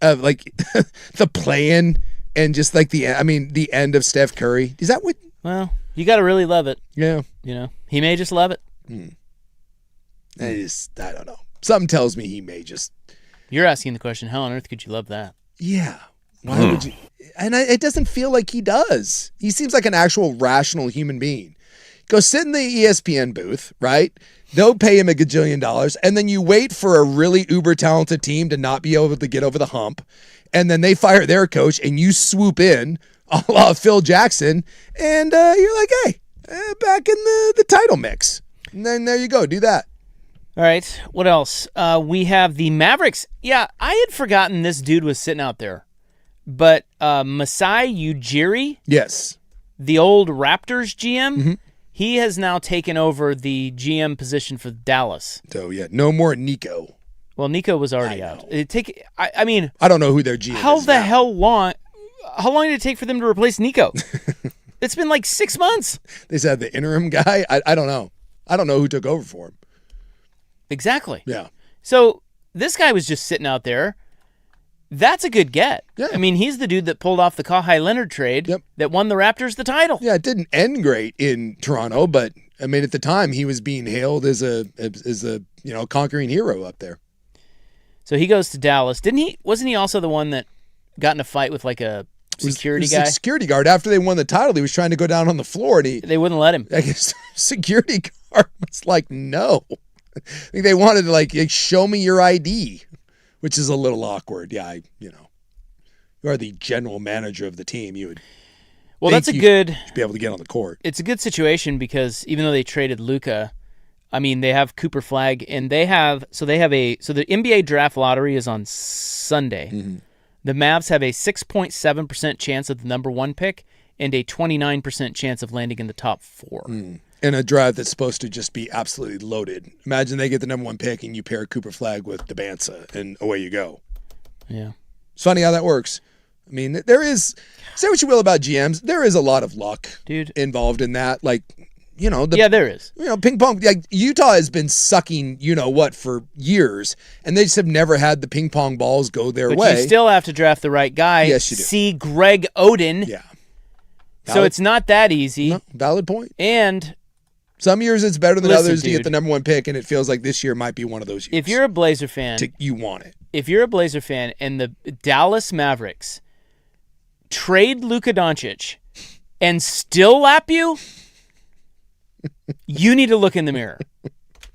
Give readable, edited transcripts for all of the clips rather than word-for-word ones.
like the play-in and just like the end of Steph Curry. Is that what? Well, you got to really love it. Yeah. He may just love it. I don't know. Something tells me he may just. You're asking the question, how on earth could you love that? Yeah. Why would you? And it doesn't feel like he does. He seems like an actual rational human being. Go sit in the ESPN booth, right? They'll pay him $1 gajillion, and then you wait for a really uber talented team to not be able to get over the hump, and then they fire their coach, and you swoop in, a la Phil Jackson, and you're like, hey, back in the title mix. And then there you go, do that. All right, what else? We have the Mavericks. Yeah, I had forgotten this dude was sitting out there, but Masai Ujiri, yes, the old Raptors GM, he has now taken over the GM position for Dallas. So, yeah, no more Nico. Well, Nico was already out. I mean, I don't know who their GM is. How long did it take for them to replace Nico? It's been like 6 months. They said the interim guy. I don't know. I don't know who took over for him. Exactly. Yeah. So this guy was just sitting out there. That's a good get. Yeah. I mean, he's the dude that pulled off the Kawhi Leonard trade that won the Raptors the title. Yeah, it didn't end great in Toronto, but I mean, at the time, he was being hailed as a conquering hero up there. So he goes to Dallas. Wasn't he also the one that got in a fight with like a security guy? A security guard. After they won the title, he was trying to go down on the floor, and they wouldn't let him. I guess security guard was like, no. I think they wanted to like show me your ID, which is a little awkward. Yeah, you are the general manager of the team. You would. Well, that's a good. Should be able to get on the court. It's a good situation because even though they traded Luka, I mean they have Cooper Flag and the NBA draft lottery is on Sunday. Mm-hmm. The Mavs have a 6.7% chance of the number 1 pick and a 29% chance of landing in the top 4. In a draft that's supposed to just be absolutely loaded. Imagine they get the number 1 pick and you pair Cooper Flag with Debanza and away you go. Yeah. It's funny how that works. I mean, there is, say what you will about GMs, there is a lot of luck involved in that. Like, there is. Ping pong, like Utah has been sucking, for years, and they just have never had the ping pong balls go their way. But you still have to draft the right guy. Yes, you do. See Greg Oden. Yeah. So it's not that easy. No, valid point. And some years it's better than others to get the number 1 pick, and it feels like this year might be one of those years. If you're a Blazer fan, you want it. If you're a Blazer fan and the Dallas Mavericks trade Luka Doncic and still lap you, you need to look in the mirror.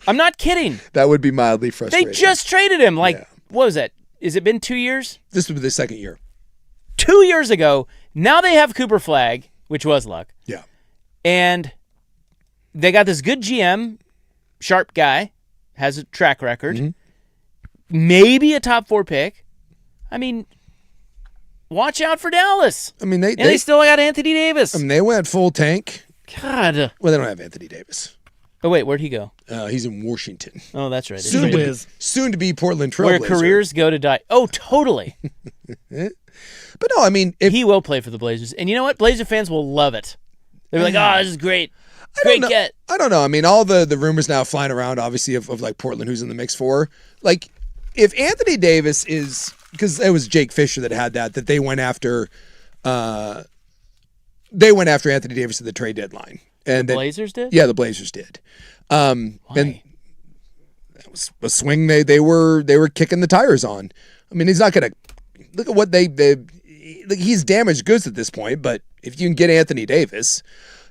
I'm not kidding. That would be mildly frustrating. They just traded him. What was that? Has it been 2 years? This would be the second year. 2 years ago. Now they have Cooper Flag, which was luck. Yeah. And they got this good GM, sharp guy, has a track record. Mm-hmm. Maybe a top 4 pick. I mean, watch out for Dallas. I mean, they still got Anthony Davis. I mean, they went full tank. God. Well, they don't have Anthony Davis. Oh, wait, where'd he go? He's in Washington. Oh, that's right. Soon to be Portland Trailblazer. Where careers go to die. Oh, totally. But no, I mean... he will play for the Blazers. And you know what? Blazer fans will love it. They're like, this is great. Great get. I don't know. I mean, all the rumors now flying around, obviously, of like Portland, who's in the mix for. Like, if Anthony Davis is... Because it was Jake Fisher that had that they went after... They went after Anthony Davis at the trade deadline. And the Blazers did? Yeah, the Blazers did. Why? And that was a swing they were kicking the tires on. I mean, he's not going to... Look at what he's damaged goods at this point, but if you can get Anthony Davis,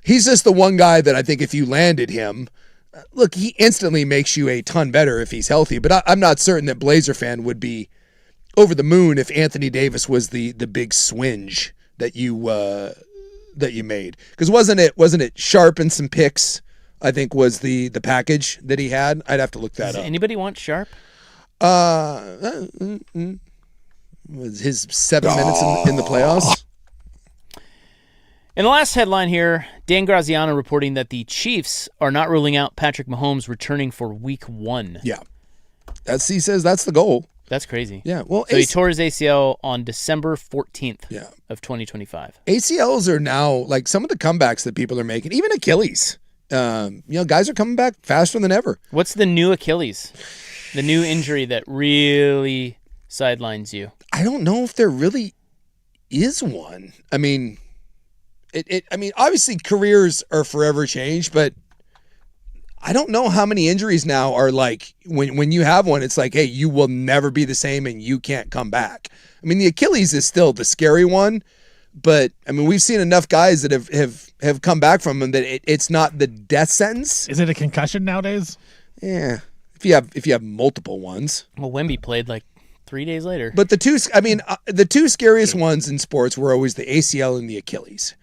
he's just the one guy that I think if you landed him, look, he instantly makes you a ton better if he's healthy, but I'm not certain that Blazer fan would be over the moon if Anthony Davis was the big swinge that you made. Because wasn't it Sharp and some picks, I think was the package that he had? I'd have to look that up. Does anybody want Sharp? Was his 7 minutes in the playoffs? In the last headline here, Dan Graziano reporting that the Chiefs are not ruling out Patrick Mahomes returning for Week 1. Yeah, he says that's the goal. That's crazy. Yeah, well, so he tore his ACL on December 14th of 2025. ACLs are now like some of the comebacks that people are making, even Achilles. Guys are coming back faster than ever. What's the new Achilles? The new injury that really sidelines you? I don't know if there really is one. I mean, obviously careers are forever changed, but I don't know how many injuries now are like when you have one, it's like, hey, you will never be the same and you can't come back. I mean, the Achilles is still the scary one, but I mean, we've seen enough guys that have come back from them that it's not the death sentence. Is it a concussion nowadays? Yeah, if you have multiple ones. Well, Wemby played like 3 days later. But the two scariest ones in sports were always the ACL and the Achilles.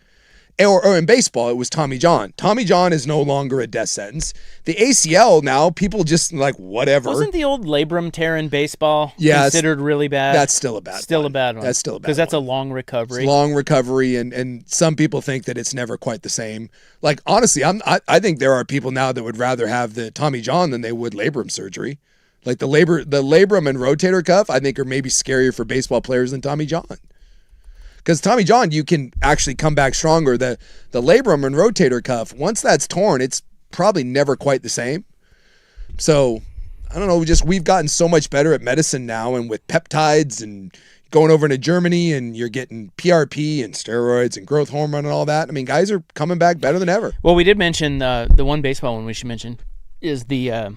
Or in baseball, it was Tommy John. Tommy John is no longer a death sentence. The ACL now, people just like whatever. Wasn't the old labrum tear in baseball considered really bad? That's still a bad one. Still a bad one. That's still a bad one. Because that's a long recovery. It's long recovery, and some people think that it's never quite the same. Like, honestly, I think there are people now that would rather have the Tommy John than they would labrum surgery. Like the labrum and rotator cuff, I think are maybe scarier for baseball players than Tommy John. Because Tommy John, you can actually come back stronger. The labrum and rotator cuff, once that's torn, it's probably never quite the same. So, I don't know, we've gotten so much better at medicine now, and with peptides and going over to Germany and you're getting PRP and steroids and growth hormone and all that. I mean, guys are coming back better than ever. Well, we did mention the one baseball one we should mention is the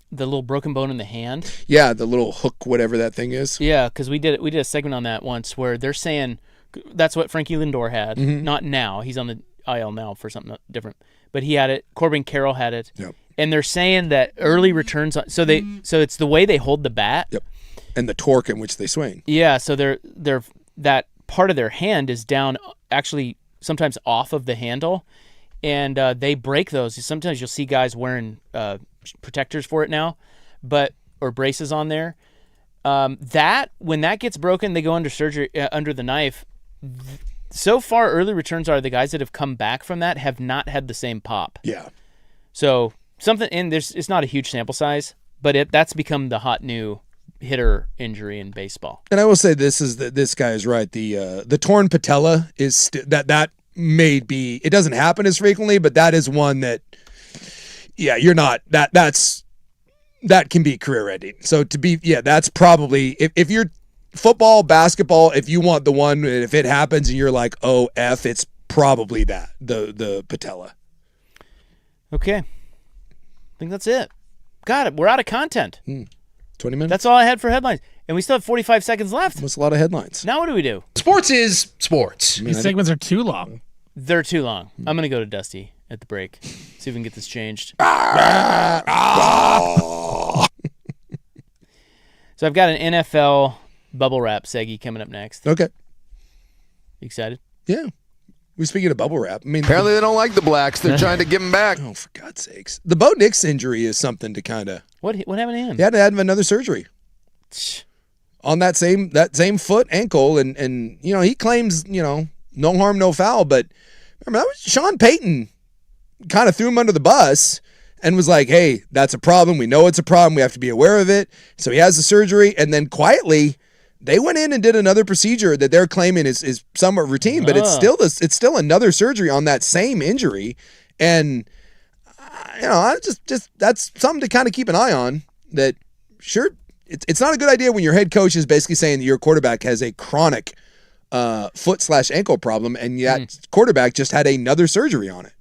little broken bone in the hand. Yeah, the little hook, whatever that thing is. Yeah, because we did a segment on that once where they're saying that's what Frankie Lindor had. Mm-hmm. Not now. He's on the IL now for something different. But he had it. Corbin Carroll had it. Yep. And they're saying that early returns so it's the way they hold the bat. Yep. And the torque in which they swing. Yeah, so they're that part of their hand is down, actually sometimes off of the handle, and they break those. Sometimes you'll see guys wearing protectors for it now, or braces on there. That when that gets broken, they go under surgery under the knife. So far, early returns are the guys that have come back from that have not had the same pop. Yeah. So something, and it's not a huge sample size, but that's become the hot new hitter injury in baseball. And I will say this guy is right. The torn patella is that may be, it doesn't happen as frequently, but that is one that, yeah, you're not that can be career ending. So that's probably if you're football, basketball, if you want the one, if it happens and you're like, oh F, it's probably the patella. Okay. I think that's it. Got it. We're out of content. 20 minutes? That's all I had for headlines. And we still have 45 seconds left. That's a lot of headlines. Now what do we do? Sports is sports. These segments are too long. They're too long. I'm going to go to Dusty at the break. See if we can get this changed. So I've got an NFL bubble wrap seggy coming up next. Okay. You excited? Yeah. We're speaking of bubble wrap. I mean, Apparently they don't like the blacks. They're trying to give them back. oh, for God's sakes. The Bo Nix injury is something to kind of... What happened to him? He had to have another surgery on that same foot, ankle, and he claims, no harm, no foul, but remember, that was Sean Payton kind of threw him under the bus and was like, hey, that's a problem. We know it's a problem. We have to be aware of it. So he has the surgery, and then quietly they went in and did another procedure that they're claiming is somewhat routine, but it's still another surgery on that same injury. And I just that's something to kind of keep an eye on. That sure, it's not a good idea when your head coach is basically saying that your quarterback has a chronic foot/ankle problem, and yet quarterback just had another surgery on it.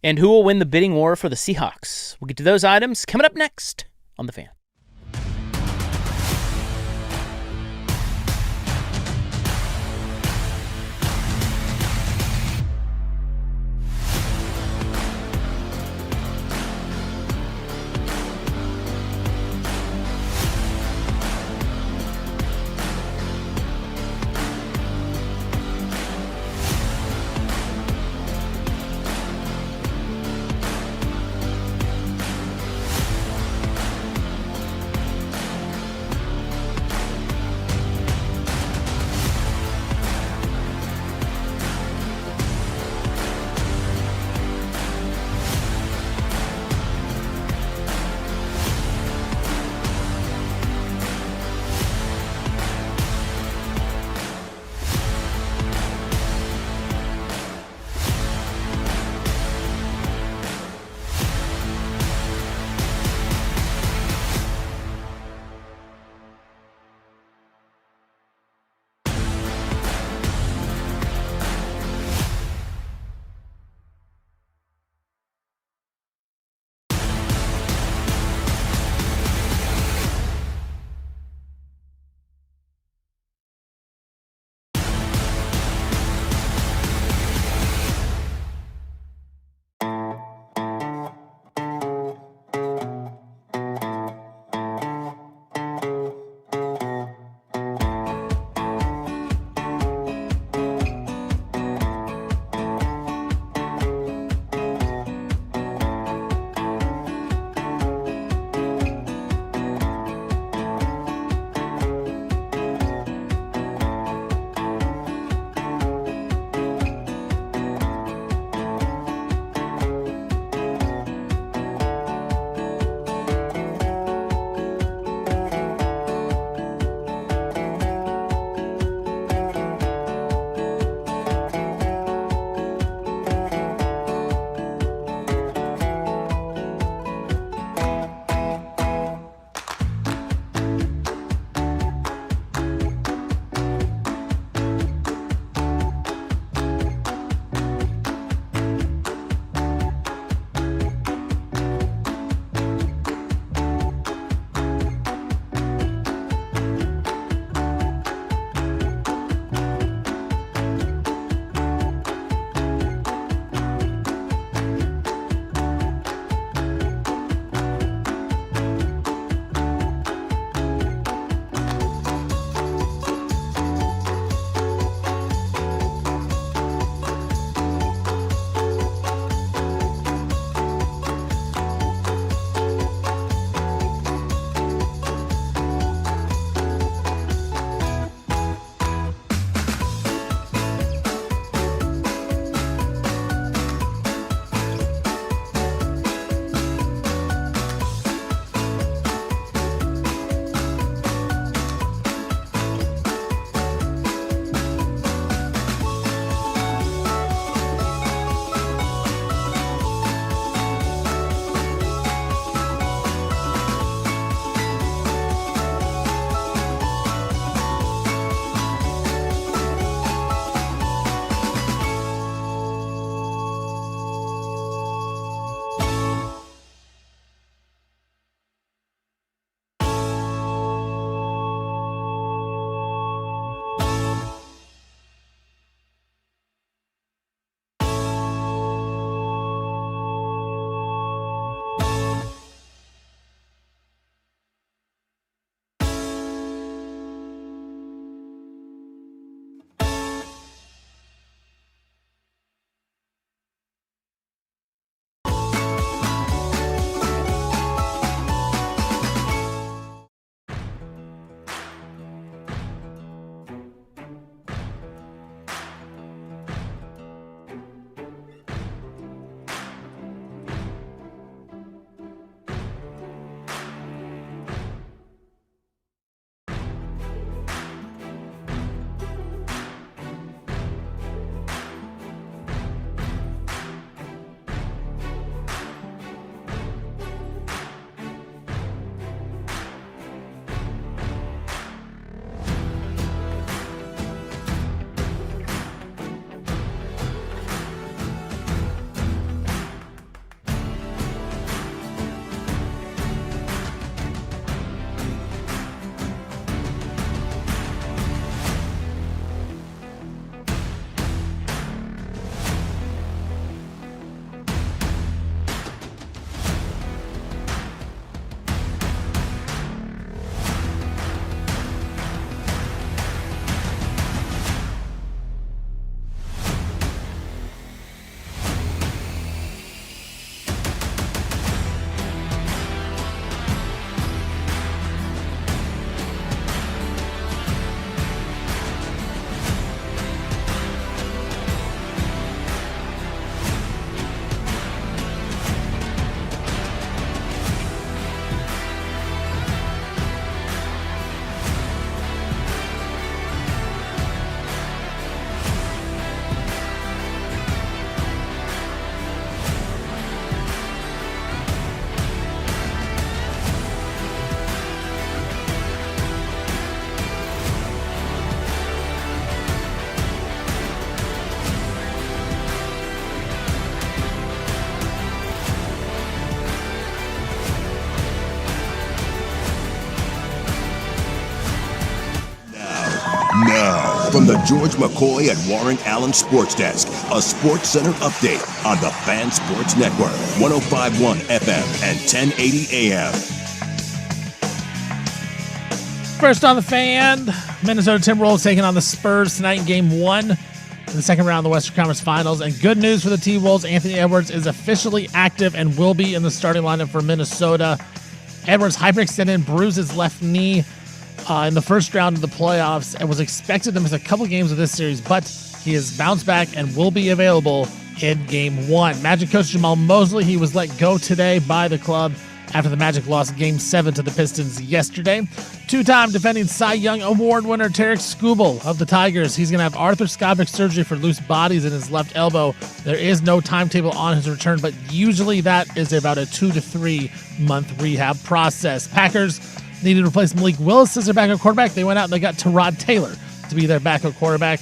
And who will win the bidding war for the Seahawks? We'll get to those items coming up next on The Fan. Now, from the George McCoy and Warren Allen Sports Desk, a Sports Center update on the Fan Sports Network, 105.1 FM and 1080 AM. First on the Fan, Minnesota Timberwolves taking on the Spurs tonight in Game 1 in the second round of the Western Conference Finals. And good news for the T-Wolves, Anthony Edwards is officially active and will be in the starting lineup for Minnesota. Edwards hyperextended and bruised his left knee in the first round of the playoffs and was expected to miss a couple games of this series, but he has bounced back and will be available in Game 1. Magic coach Jamal Mosley, he was let go today by the club after the Magic lost Game 7 to the Pistons yesterday. Two-time defending Cy Young Award winner Tarek Skubal of the Tigers. He's going to have arthroscopic surgery for loose bodies in his left elbow. There is no timetable on his return, but usually that is about a 2 to 3 month rehab process. Packers needed to replace Malik Willis as their backup quarterback. They went out and they got Tyrod Taylor to be their backup quarterback.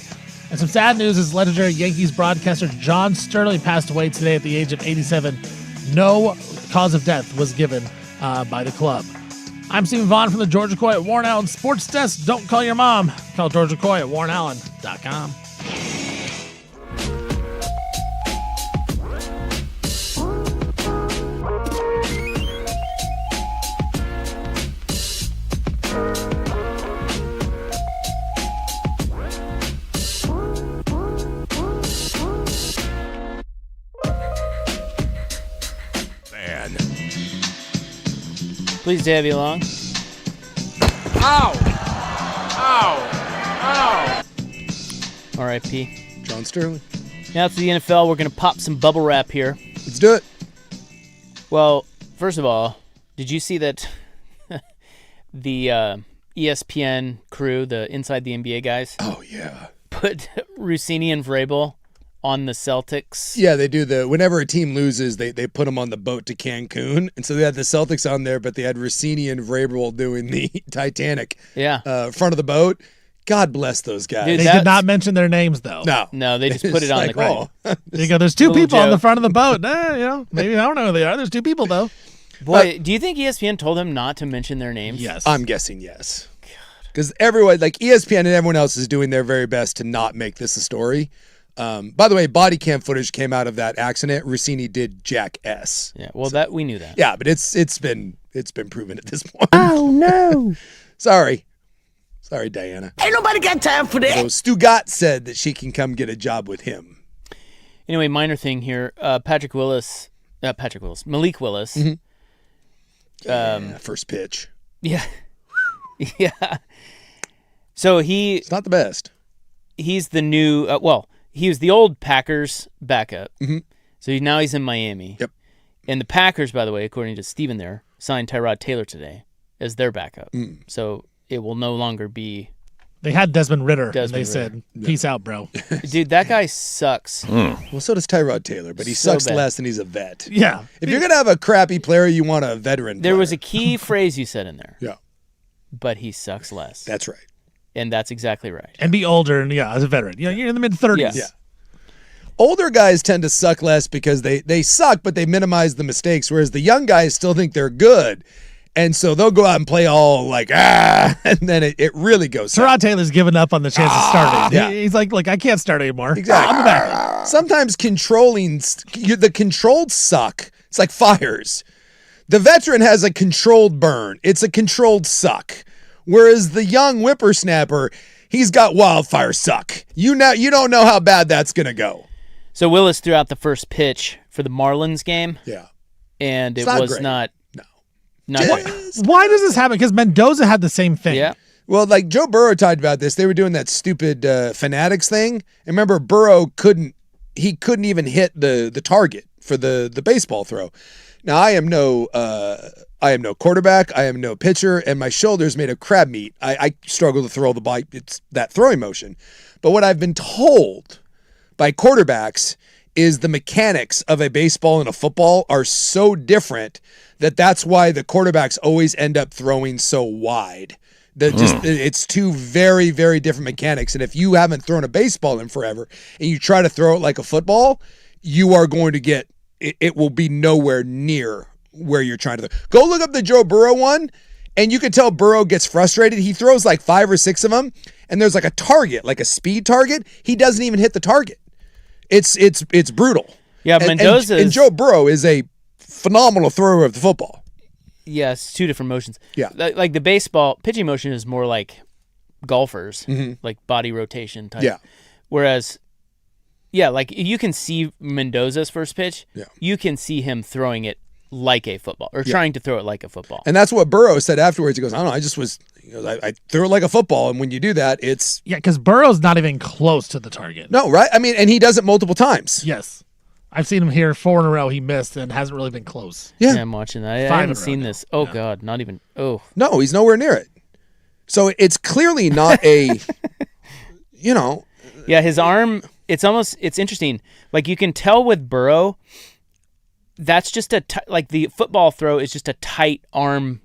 And some sad news is legendary Yankees broadcaster John Sterling passed away today at the age of 87. No cause of death was given by the club. I'm Stephen Vaughn from the George McCoy at Warren Allen Sports Desk. Don't call your mom. Call George McCoy at warrenallen.com. Pleased to have you along. Ow! Ow! Ow! R.I.P. John Sterling. Now to the NFL. We're going to pop some bubble wrap here. Let's do it. Well, first of all, did you see that the ESPN crew, the Inside the NBA guys, Oh, yeah. put Rossini and Vrabel on the Celtics? Yeah, they do whenever a team loses, they put them on the boat to Cancun. And so they had the Celtics on there, but they had Rossini and Vrabel doing the Titanic Yeah. front of the boat. God bless those guys. Dude, They did not mention their names, though. No, they just put it on the oh. There you go. There's two Little people on the joke. front of the boat. Maybe I don't know who they are. There's two people, though. Boy, do you think ESPN told them not to mention their names? Yes. I'm guessing yes. Because everyone, like ESPN and everyone else is doing their very best to not make this a story. By the way, body cam footage came out of that accident. Rossini did Jack S. Yeah, well, that we knew that. Yeah, but it's been proven at this point. Oh, no. Sorry, Diana. Ain't nobody got time for that. So Stu Gott said that she can come get a job with him. Anyway, minor thing here. Malik Willis. Mm-hmm. First pitch. Yeah. Yeah. So It's not the best. he's the new, he was the old Packers backup. Mm-hmm. So now he's in Miami. Yep. And the Packers, by the way, according to Steven there, signed Tyrod Taylor today as their backup. So it will no longer be. They had Desmond Ritter, and they Desmond said, peace out, bro. Dude, that guy sucks. Well, so does Tyrod Taylor, but he So sucks bad. less and he's a vet. Yeah. If you're going to have a crappy player, you want a veteran There player. was a key phrase you said in there. Yeah, But he sucks less. that's right. And that's exactly right. And be older, and as a veteran. You're in the mid-30s. Yeah. Yeah. Older guys tend to suck less because they suck, but they minimize the mistakes, whereas the young guys still think they're good. And so they'll go out and play all like, and then it really goes south. Tyrod Taylor's given up on the chance of starting. yeah. He's like, look, I can't start anymore. Exactly. I'm the backup. Sometimes the controlled suck. It's like fires. The veteran has a controlled burn. It's a controlled suck. Whereas the young whippersnapper, he's got wildfire suck. You don't know how bad that's going to go. So Willis threw out the first pitch for the Marlins game, Yeah. and it It's not was great. not No. great. Why does this happen? Because Mendoza had the same thing. Yeah. Well, like Joe Burrow talked about this. They were doing that stupid Fanatics thing. And remember, Burrow couldn't even hit the target for the baseball throw. Now, I am no quarterback. I am no pitcher, and my shoulders made of crab meat. I struggle to throw the ball. It's that throwing motion. But what I've been told by quarterbacks is the mechanics of a baseball and a football are so different that's why the quarterbacks always end up throwing so wide. It's two very, very different mechanics. And if you haven't thrown a baseball in forever and you try to throw it like a football, you are going to get it will be nowhere near where you're trying to. Go look up the Joe Burrow one And you could tell Burrow gets frustrated. He throws like 5 or 6 of them, and there's like a target, like a speed target. He doesn't even hit the target. It's brutal. Yeah, Mendoza and Joe Burrow is a phenomenal thrower of the football. Yeah, it's 2 different motions. Yeah. Like the baseball pitching motion is more like golfers, like body rotation type. Yeah. Whereas, like you can see Mendoza's first pitch. Yeah. You can see him throwing it like a football or trying to throw it like a football. And that's what Burrow said afterwards. He goes, I don't know, I threw it like a football. And when you do that, it's... Yeah, because Burrow's not even close to the target. No, right? I mean, and he does it multiple times. Yes. I've seen him here 4 in a row. He missed and hasn't really been close. Yeah. I'm watching that. I 5 in a haven't row seen now. this. Oh, God, not even... Oh. No, he's nowhere near it. So it's clearly not a, Yeah, his arm, it's interesting. Like you can tell with Burrow, that's just like the football throw is just a tight arm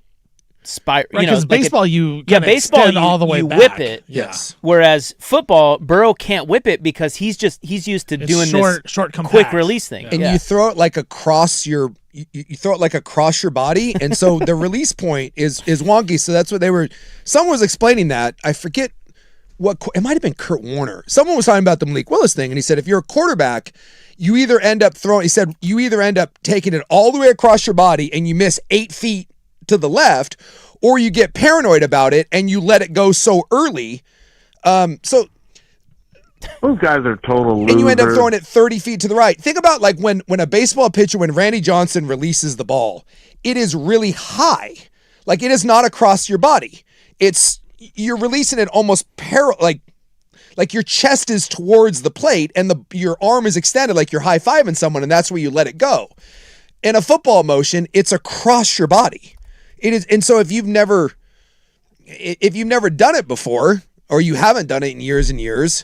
spiral. Right, because baseball, you baseball, extend all the way you back. whip it. Yes. Whereas football, Burrow can't whip it because he's used to It's doing short, this compact. quick release thing. And you throw it like across your... You throw it like across your body, and so the release point is wonky. So that's what they were... Someone was explaining that. I forget it might have been Kurt Warner. Someone was talking about the Malik Willis thing, and he said if you're a quarterback, you either end up taking it all the way across your body and you miss 8 feet to the left, or you get paranoid about it and you let it go so early. So those guys are total losers. and you end up throwing it 30 feet to the right. Think about like when a baseball pitcher, when Randy Johnson releases the ball, it is really high. Like it is not across your body. You're releasing it almost like your chest is towards the plate and your arm is extended like you're high-fiving someone, and that's where you let it go. In a football motion, it's across your body. It is, and so if you've never done it before, or you haven't done it in years and years,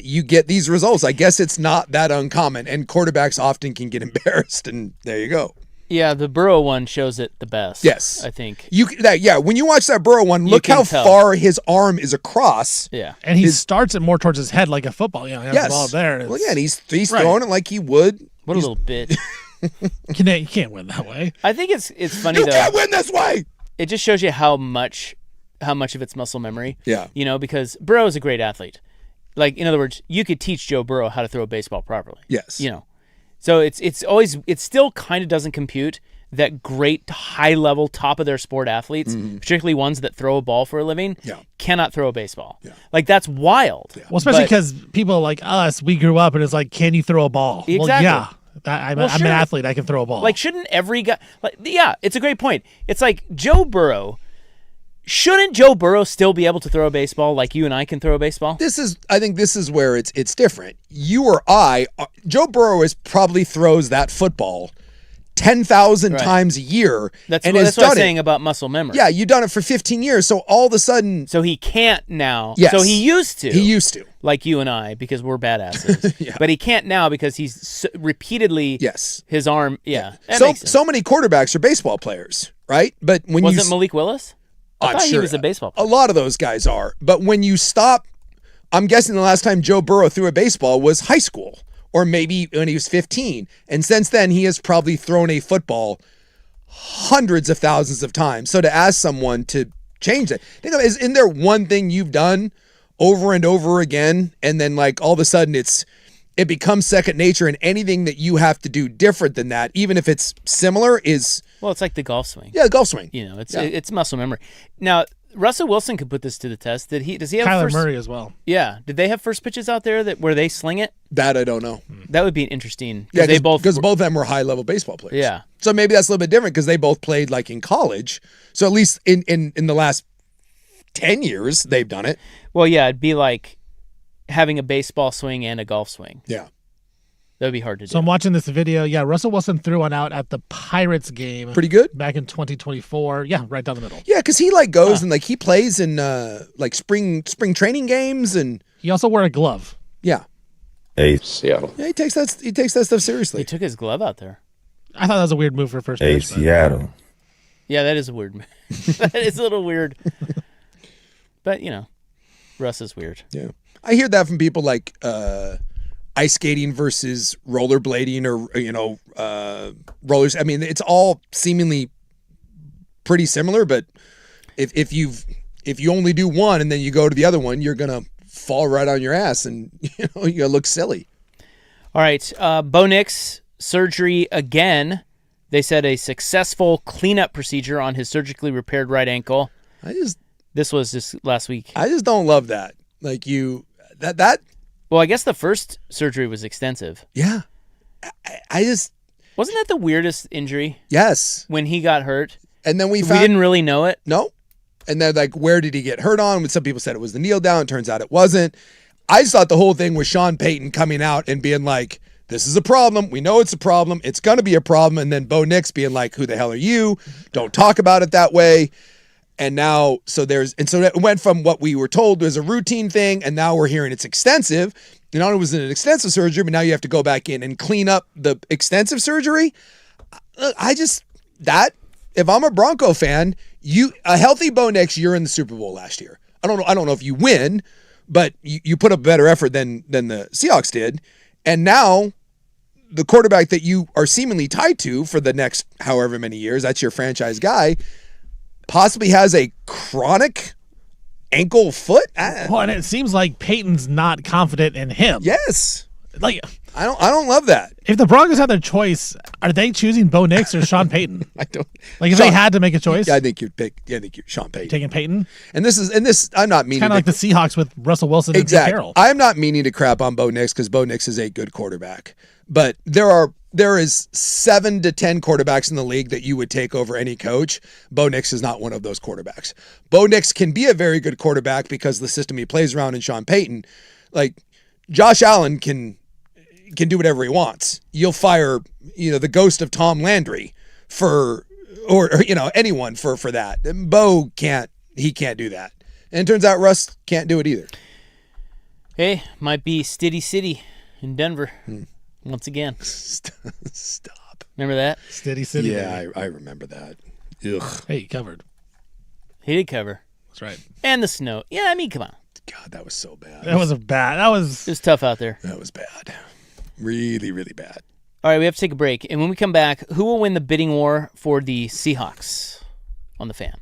you get these results. I guess it's not that uncommon, and quarterbacks often can get embarrassed, and there you go. Yeah, the Burrow one shows it the best. Yes. I think. When you watch that Burrow one, look how far his arm is across. Yeah. And he starts it more towards his head like a football. He has the ball there. Well, yeah, and he's throwing it like he would. What a little bitch. You can't win that way. I think it's funny You though. can't win this way. It just shows you how much of it's muscle memory. Yeah. Because Burrow is a great athlete. Like, in other words, you could teach Joe Burrow how to throw a baseball properly. Yes. So it still kind of doesn't compute that great high level top of their sport athletes, particularly ones that throw a ball for a living, cannot throw a baseball. Yeah. Like that's wild. Yeah. Well, especially because people like us, we grew up and it's like, can you throw a ball? Exactly. Well, yeah. I'm an athlete. I can throw a ball. Like, shouldn't every guy? It's a great point. It's like Joe Burrow. Shouldn't Joe Burrow still be able to throw a baseball like you and I can throw a baseball? I think this is where it's different. You or Joe Burrow probably throws that football 10,000 times a year. That's what I'm saying about muscle memory. Yeah, you've done it for 15 years, so all of a sudden... So he can't now. Yes. So he used to. He used to. Like you and I, because we're badasses. Yeah. But he can't now because he's repeatedly... Yes. His arm... Yeah. So many quarterbacks are baseball players, right? But when Wasn't Malik Willis? I thought he was a baseball player. A lot of those guys are. But when you stop... I'm guessing the last time Joe Burrow threw a baseball was high school. Or maybe when he was 15. And since then, he has probably thrown a football hundreds of thousands of times. So to ask someone to change that, think of it, isn't there one thing you've done over and over again, and then like all of a sudden it becomes second nature, and anything that you have to do different than that, even if it's similar, is... Well, it's like the golf swing. Yeah, the golf swing. It's muscle memory. Now, Russell Wilson could put this to the test. Does he have Kyler Murray as well? Yeah. Did they have first pitches out there where they sling it? That I don't know. That would be interesting. Yeah, because both of them were high-level baseball players. Yeah. So maybe that's a little bit different because they both played like in college. So at least in the last 10 years, they've done it. Well, yeah, it'd be like having a baseball swing and a golf swing. Yeah. That would be hard to do. So I'm watching this video. Yeah, Russell Wilson threw one out at the Pirates game. Pretty good. Back in 2024. Yeah, right down the middle. Yeah, because he goes and he plays in spring training games, and he also wore a glove. Yeah. Hey, Seattle. Yeah, he takes that stuff seriously. He took his glove out there. I thought that was a weird move for first Hey, pitch. Seattle. Yeah, that is a weird move. That is a little weird. But, Russ is weird. Yeah. I hear that from people like ice skating versus rollerblading or, rollers. I mean, it's all seemingly pretty similar, but if you only do one and then you go to the other one, you're gonna fall right on your ass and you look silly. All right, Bo Nix surgery again. They said a successful cleanup procedure on his surgically repaired right ankle. This was just last week. I just don't love that. Like that. Well, I guess the first surgery was extensive. Yeah. I just wasn't that the weirdest injury? Yes. When he got hurt, and then we didn't really know it. No. And then like, where did he get hurt on? Some people said it was the kneel down. It turns out it wasn't. I just thought the whole thing was Sean Payton coming out and being like, this is a problem. We know it's a problem. It's going to be a problem. And then Bo Nix being like, who the hell are you? Don't talk about it that way. And now, so it went from what we were told was a routine thing, and now we're hearing it's extensive. And not only was it an extensive surgery, but now you have to go back in and clean up the extensive surgery. If I'm a Bronco fan, a healthy Bo Nix, you're in the Super Bowl last year. I don't know if you win, but you put up a better effort than the Seahawks did. And now the quarterback that you are seemingly tied to for the next however many years, that's your franchise guy, possibly has a chronic ankle foot. Well, and it seems like Peyton's not confident in him. Yes. Like, I don't love that. If the Broncos had their choice, are they choosing Bo Nix or Sean Payton? I don't. Like, if they had to make a choice, I think you're Sean Payton. Taking Payton. And this I'm not meaning kind of like the Seahawks with Russell Wilson and Pete Carroll. I'm not meaning to crap on Bo Nix because Bo Nix is a good quarterback, but there is 7 to 10 quarterbacks in the league that you would take over any coach. Bo Nix is not one of those quarterbacks. Bo Nix can be a very good quarterback because the system he plays around in Sean Payton, like Josh Allen can do whatever he wants. You'll fire, the ghost of Tom Landry or anyone for that. And Bo can't do that. And it turns out Russ can't do it either. Hey, might be Stiddy City in Denver. Once again. Stop. Remember that? Steady City. Yeah, I remember that. Ugh. Hey, he covered. He did cover. That's right. And the snow. Yeah, I mean, come on. God, that was so bad. It was tough out there. That was bad. Really, really bad. All right, we have to take a break. And when we come back, who will win the bidding war for the Seahawks on the Fan?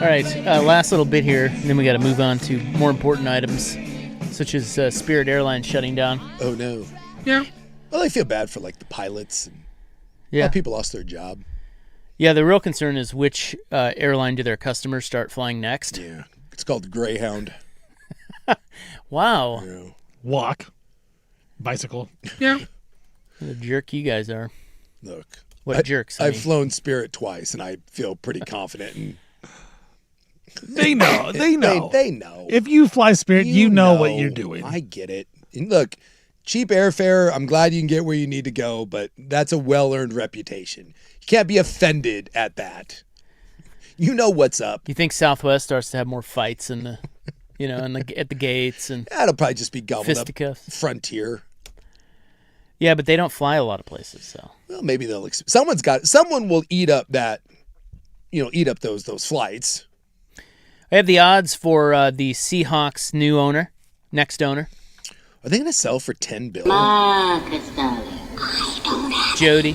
All right, last little bit here, and then we got to move on to more important items, such as Spirit Airlines shutting down. Oh, no. Yeah. Well, I feel bad for, like, the pilots. And a lot of people lost their job. Yeah, the real concern is which airline do their customers start flying next. Yeah. It's called Greyhound. Wow. Yeah. Walk. Bicycle. Yeah. What a jerk you guys are. Look. What jerks? I've flown Spirit twice, and I feel pretty confident. And They know. They know. They know. If you fly Spirit, you know what you're doing. I get it. And look, cheap airfare, I'm glad you can get where you need to go, but that's a well-earned reputation. You can't be offended at that. You know what's up. You think Southwest starts to have more fights in the, at the gates and That'll probably just be gobbled fisticuffs. up. Frontier. Yeah, but they don't fly a lot of places, so. Well, maybe they'll. Someone will eat up that. Eat up those flights. I have the odds for the Seahawks' next owner. Are they going to sell for $10 billion? Jody,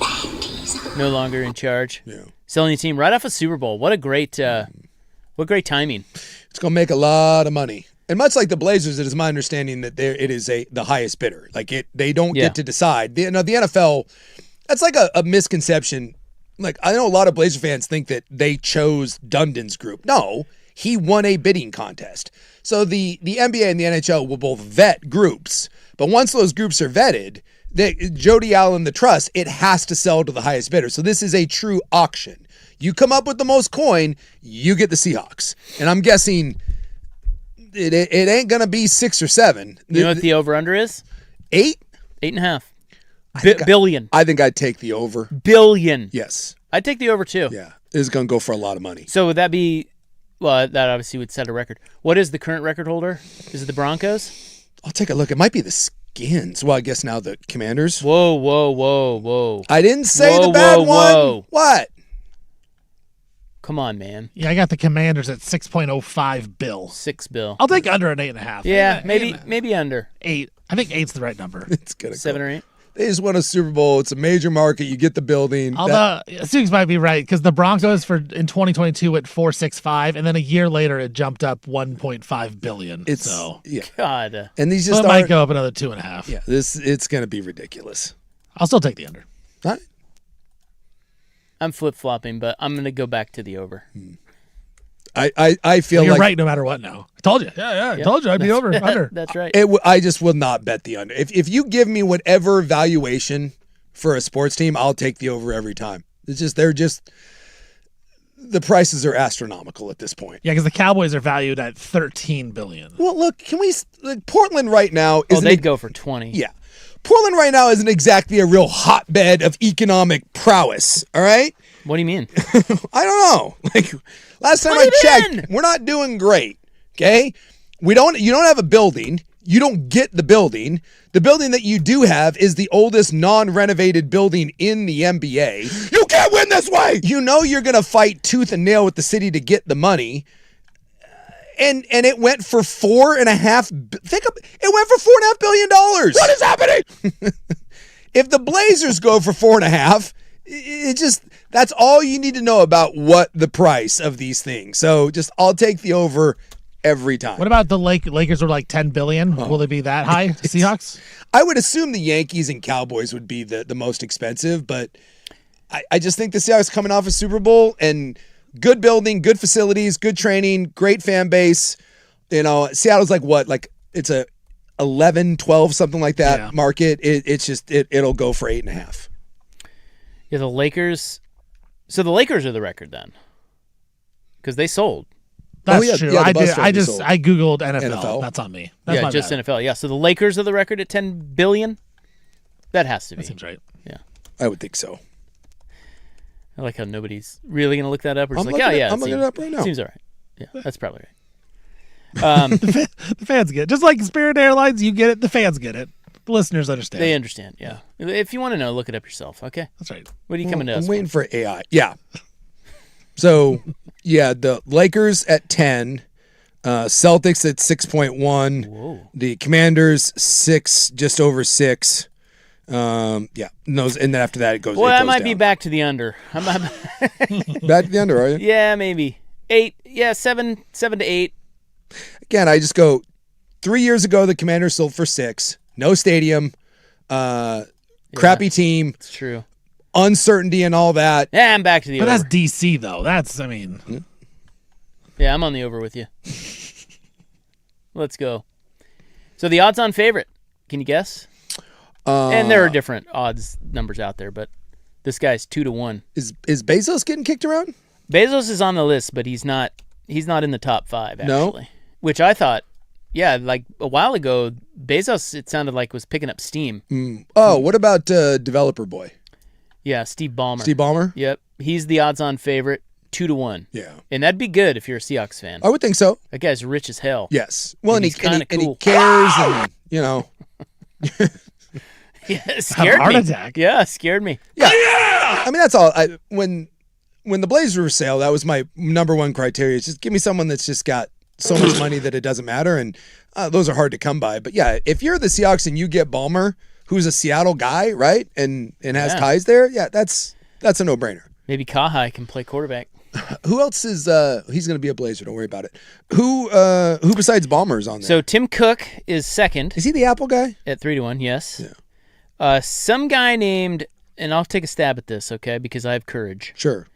no longer in charge. Yeah. Selling the team right off a Super Bowl. What great timing. It's going to make a lot of money. And much like the Blazers, it is my understanding that it is the highest bidder. Like they don't get to decide. The NFL, that's like a misconception. Like I know a lot of Blazer fans think that they chose Dundon's group. No, he won a bidding contest. So the NBA and the NHL will both vet groups, but once those groups are vetted, Jody Allen, the trust, it has to sell to the highest bidder. So this is a true auction. You come up with the most coin, you get the Seahawks. And I'm guessing it ain't going to be 6 or 7. You know what the over-under is? 8? 8.5. Billion. I think I'd take the over. Billion. Yes. I'd take the over too. Yeah. It's going to go for a lot of money. So would that be, well, that obviously would set a record. What is the current record holder? Is it the Broncos? I'll take a look. It might be the Skins. Well, I guess now the Commanders. Whoa. I didn't say the bad one. Whoa. What? come on, man. Yeah, I got the Commanders at $6.05 bill. $6 bill. I'll take under an 8.5. Yeah, Eight- maybe under 8. I think 8's the right number. It's gonna 7 go. or 8. They just won a Super Bowl. It's a major market. You get the building. Although Sukes might be right because the Broncos in 2022 at 4.65, and then a year later it jumped up 1.5 billion. It's So yeah. God. And these so just it might aren't. go up another 2.5. Yeah, it's gonna be ridiculous. I'll still take the under. All right. I'm flip-flopping, but I'm going to go back to the over. I feel You're like right no matter what now. I told you. Yeah, I told you I'd be over under. That's right. I just will not bet the under. If you give me whatever valuation for a sports team, I'll take the over every time. It's just the prices are astronomical at this point. Yeah, because the Cowboys are valued at $13 billion. Well, look, Portland right now is they'd go for 20. Yeah. Portland right now isn't exactly a real hotbed of economic prowess, all right? What do you mean? I don't know. Like last time What I do you checked, mean? we're not doing great. Okay? You don't have a building. You don't get the building. The building that you do have is the oldest non-renovated building in the NBA. You can't win this way. You know you're going to fight tooth and nail with the city to get the money. And it went for it went for $4.5 billion. What is happening? If the Blazers go for 4.5, it just that's all you need to know about what the price of these things. So I'll take the over every time. What about the Lakers are like $10 billion? Will it be that high? Seahawks? I would assume the Yankees and Cowboys would be the most expensive, but I just think the Seahawks coming off a Super Bowl and good building, good facilities, good training, great fan base. You know, Seattle's like what? Like it's a 11, 12, something like that market. It'll go for 8.5. Yeah, the Lakers. So the Lakers are the record then, because they sold. That's true. Yeah, I sold. Googled NFL. NFL. That's on me. That's my just bad. NFL. Yeah, so the Lakers are the record at 10 billion. That has to be. That seems right. Yeah, I would think so. I like how nobody's really gonna look that up. Or just I'm like, looking it up right now. Seems all right. Yeah, that's probably right. The fans get it. Just like Spirit Airlines, you get it. The fans get it. The listeners understand. They understand. Yeah. If you want to know, look it up yourself. Okay. That's right. What are you coming to I'm us? waiting for AI. Yeah. So, the Lakers at 10, Celtics at 6.1, Whoa. the Commanders 6, just over 6. And then after that it goes. Boy, it I goes might be down. back to the under. Back to the under, are you? Yeah, maybe 8. Yeah, 7 to 8. Again, I just go. 3 years ago, the Commanders sold for 6. No stadium, crappy team, It's true. uncertainty, and all that. Yeah, I'm back to the But over. that's DC, though. Yeah, I'm on the over with you. Let's go. So the odds-on favorite. Can you guess? And there are different odds numbers out there, but this guy's 2-1. Is Bezos getting kicked around? Bezos is on the list, but he's not in the top 5 actually. No? Which I thought, yeah, like a while ago, Bezos it sounded like was picking up steam. Oh, what about Developer Boy? Yeah, Steve Ballmer. Steve Ballmer? Yep, he's the odds-on favorite, 2-1. Yeah. And that'd be good if you're a Seahawks fan. I would think so. That guy's rich as hell. Yes. Well, and he's kinda he cool. cares, and Yeah, it scared heart me. attack. Yeah, it scared me. yeah. I mean, that's all. When the Blazers were for sale, that was my number one criteria. Just give me someone that's just got so much money that it doesn't matter, and those are hard to come by. But yeah, if you're the Seahawks and you get Ballmer, who's a Seattle guy, right, and has ties there, yeah, that's a no-brainer. Maybe Kahai can play quarterback. Who else is? He's going to be a Blazer. Don't worry about it. Who besides Ballmer is on there? So Tim Cook is second Is he the Apple guy? at 3-1. Yes. Yeah. Some guy named, and I'll take a stab at this, okay, because I have courage. Sure,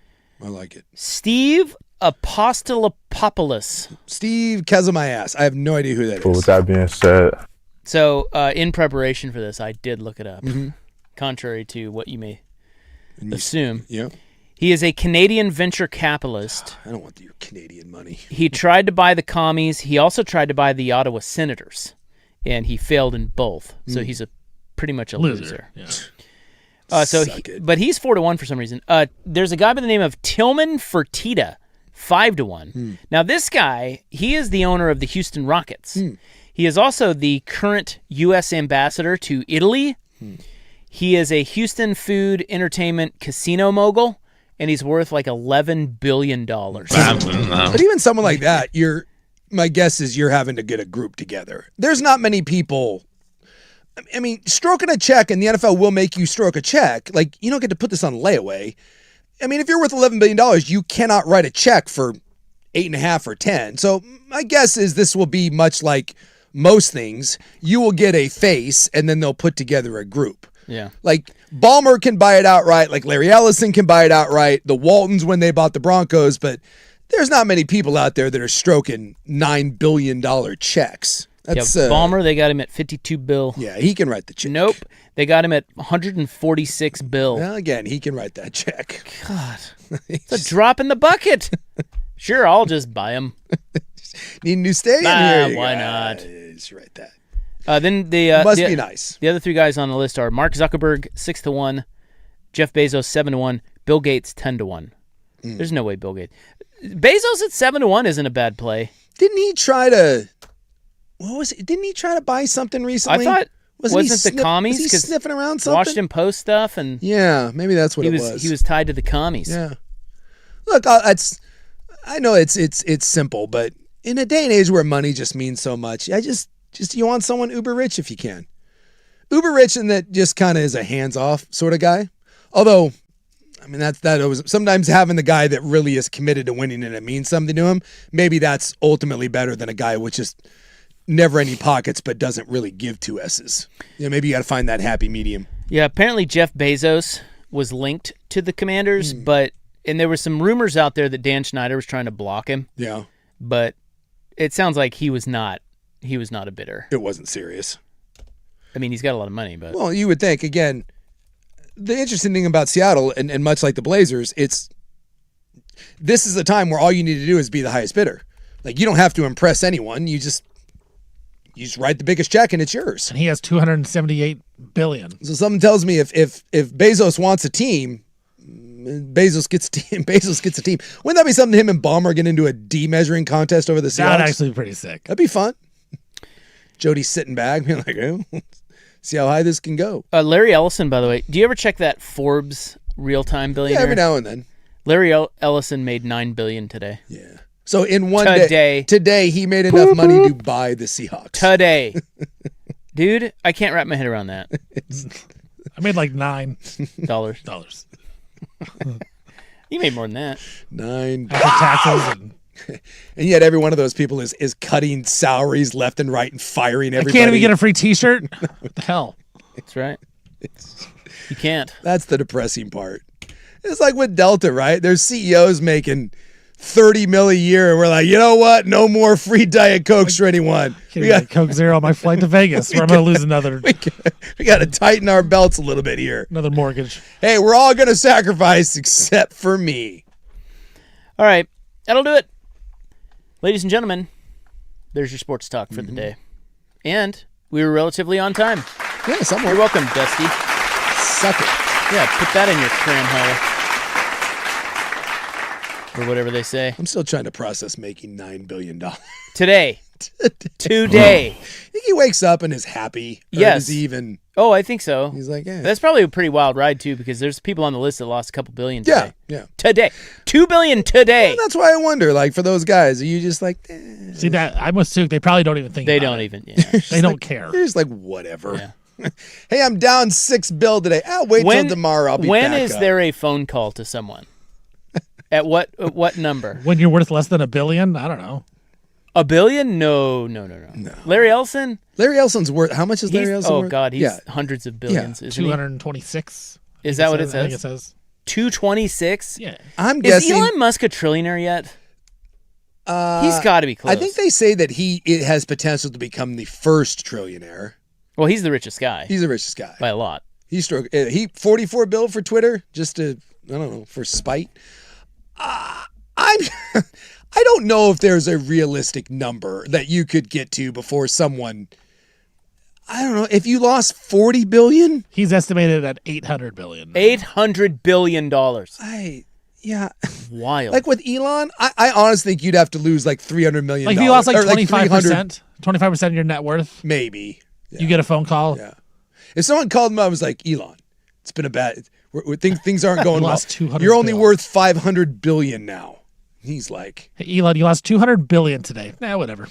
I like it. Steve Apostolopoulos. Steve Kezemaias. I have no idea who that But is. with that being said, So in preparation for this, I did look it up, contrary to what you may assume. Yeah. He is a Canadian venture capitalist. I don't want your Canadian money. He tried to buy the commies. He also tried to buy the Ottawa Senators, and he failed in both. So he's pretty much a loser. Yeah. But he's 4-1 for some reason. There's a guy by the name of Tillman Fertitta, 5-1. Now this guy, he is the owner of the Houston Rockets. He is also the current U.S. ambassador to Italy. He is a Houston food entertainment casino mogul, and he's worth like $11 billion. But even someone like that, my guess is you're having to get a group together. There's not many people. I mean, stroking a check, and the NFL will make you stroke a check. Like, you don't get to put this on layaway. I mean, if you're worth $11 billion, you cannot write a check for 8.5 or 10. So my guess is this will be much like most things. You will get a face, and then they'll put together a group. Yeah. Like, Ballmer can buy it outright. Like, Larry Ellison can buy it outright. The Waltons when they bought the Broncos. But there's not many people out there that are stroking $9 billion checks. That's Ballmer, they got him at 52 bill. Yeah, he can write the check. Nope. They got him at 146 bill. Well, again, he can write that check. God. It's a drop in the bucket. Sure, I'll just buy him. Need a new stadium here. Why not? Just write that. Then must be nice. The other three guys on the list are Mark Zuckerberg 6-1, Jeff Bezos 7-1, Bill Gates 10-1. There's no way Bill Gates. Bezos at 7-1 isn't a bad play. Didn't he try to? What was it? Didn't he try to buy something recently? I thought wasn't the commies? Was he sniffing around something? Washington Post stuff and yeah, maybe that's what it was. He was tied to the commies. Yeah. Look, I know it's simple, but in a day and age where money just means so much, I just you want someone uber rich if you can. Uber rich and that just kind of is a hands-off sort of guy. Although, I mean, that was sometimes having the guy that really is committed to winning and it means something to him, maybe that's ultimately better than a guy with just never any pockets but doesn't really give two S's. Yeah, maybe you got to find that happy medium. Yeah, apparently Jeff Bezos was linked to the Commanders, and there were some rumors out there that Dan Schneider was trying to block him. Yeah. But it sounds like he was not a bidder. It wasn't serious. I mean, he's got a lot of money, but well, you would think, again, the interesting thing about Seattle, and much like the Blazers, this is a time where all you need to do is be the highest bidder. Like, you don't have to impress anyone. You just write the biggest check and it's yours. And he has $278 billion. So something tells me if Bezos wants a team, Bezos gets a team. Wouldn't that be something him and Ballmer get into a D-measuring contest over the Seahawks? That'd actually be pretty sick. That'd be fun. Jody's sitting back, being like, oh, see how high this can go. Larry Ellison, by the way, do you ever check that Forbes real-time billionaire? Yeah, every now and then. Larry Ellison made $9 billion today. Yeah. So in one day, today he made enough money to buy the Seahawks. Today. Dude, I can't wrap my head around that. I made like $9. You made more than that. $9. After taxes and yet every one of those people is cutting salaries left and right and firing everybody. I can't even get a free T-shirt? What the hell? That's right. You can't. That's the depressing part. It's like with Delta, right? There's CEOs making $30 million a year, and we're like, you know what? No more free Diet Cokes for anyone. We got Coke Zero on my flight to Vegas, where I'm going to lose another. We got to tighten our belts a little bit here. Another mortgage. Hey, we're all going to sacrifice except for me. All right, that'll do it, ladies and gentlemen. There's your sports talk for the day, and we were relatively on time. Yeah, somewhere. You're welcome, Dusty. Suck it. Yeah, put that in your cram hole. Or whatever they say. I'm still trying to process making $9 billion. Today. Today. I think he wakes up and is happy. Yes. Is he even? Oh, I think so. He's like, yeah. That's probably a pretty wild ride, too, because there's people on the list that lost a couple billion today. Yeah. Today. $2 billion today. Well, that's why I wonder, like, for those guys, are you just like, See, that I must assume they probably don't even think They about don't it. even, yeah. They don't care. They're just like, whatever. Yeah. Hey, I'm down $6 billion today. I'll wait till tomorrow. I'll be When back is up. there a phone call to someone? At what number? When you're worth less than $1 billion? I don't know. $1 billion? No. Larry Ellison? Larry Ellison's worth, how much is Larry Ellison worth? Oh, God, he's hundreds of billions, isn't 226. he? Is that what it I think says? it says. 226? Yeah. I'm Is guessing. Elon Musk a trillionaire yet? He's got to be close. I think they say that it has potential to become the first trillionaire. Well, he's the richest guy. He's the richest guy. By a lot. He 44 bill for Twitter, just to, I don't know, for spite. I don't know if there's a realistic number that you could get to before someone, I don't know, if you lost $40 billion. He's estimated at $800 billion. $800 billion. Yeah. Wild. Like with Elon, I honestly think you'd have to lose like $300 million. Like if you lost like or 25%, 25% of your net worth, maybe. Yeah. you get a phone call. Yeah. If someone called him up and was like, Elon, it's been Things aren't going well. lost 200 You're only bill. worth 500 billion now. He's like, Hey, Elon, you lost 200 billion today. Nah, whatever.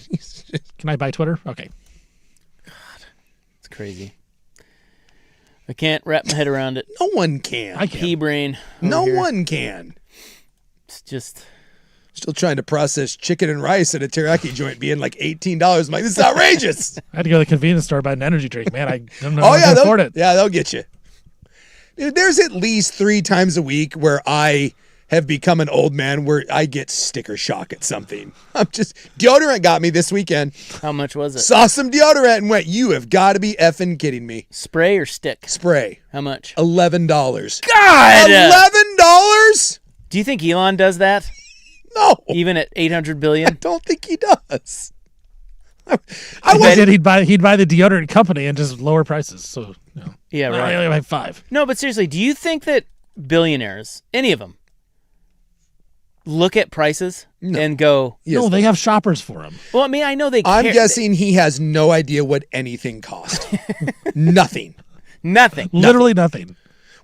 Can I buy Twitter? Okay. It's crazy. I can't wrap my head around it. no one can. I can. Pea brain. No over here. one can. It's just. Still trying to process chicken and rice at a teriyaki joint being like $18. I'm like, this is outrageous. I had to go to the convenience store buy an energy drink. Man, I don't know Oh if I yeah, can afford it. they'll get you. Dude, there's at least 3 times a week where I have become an old man where I get sticker shock at something. Deodorant got me this weekend. How much was it? Saw some deodorant and went, you have got to be effing kidding me. Spray or stick? Spray. How much? $11. God! $11? Do you think Elon does that? No. Even at 800 I billion? don't think he does. If he did, he'd buy the deodorant company and just lower prices. So, Yeah, I right. only buy 5. No, but seriously, do you think that billionaires, any of them, look at prices and go, Yes. No, they have shoppers for them. well, I mean, I know they I'm care. guessing he has no idea what anything cost. Nothing. Nothing. Literally nothing.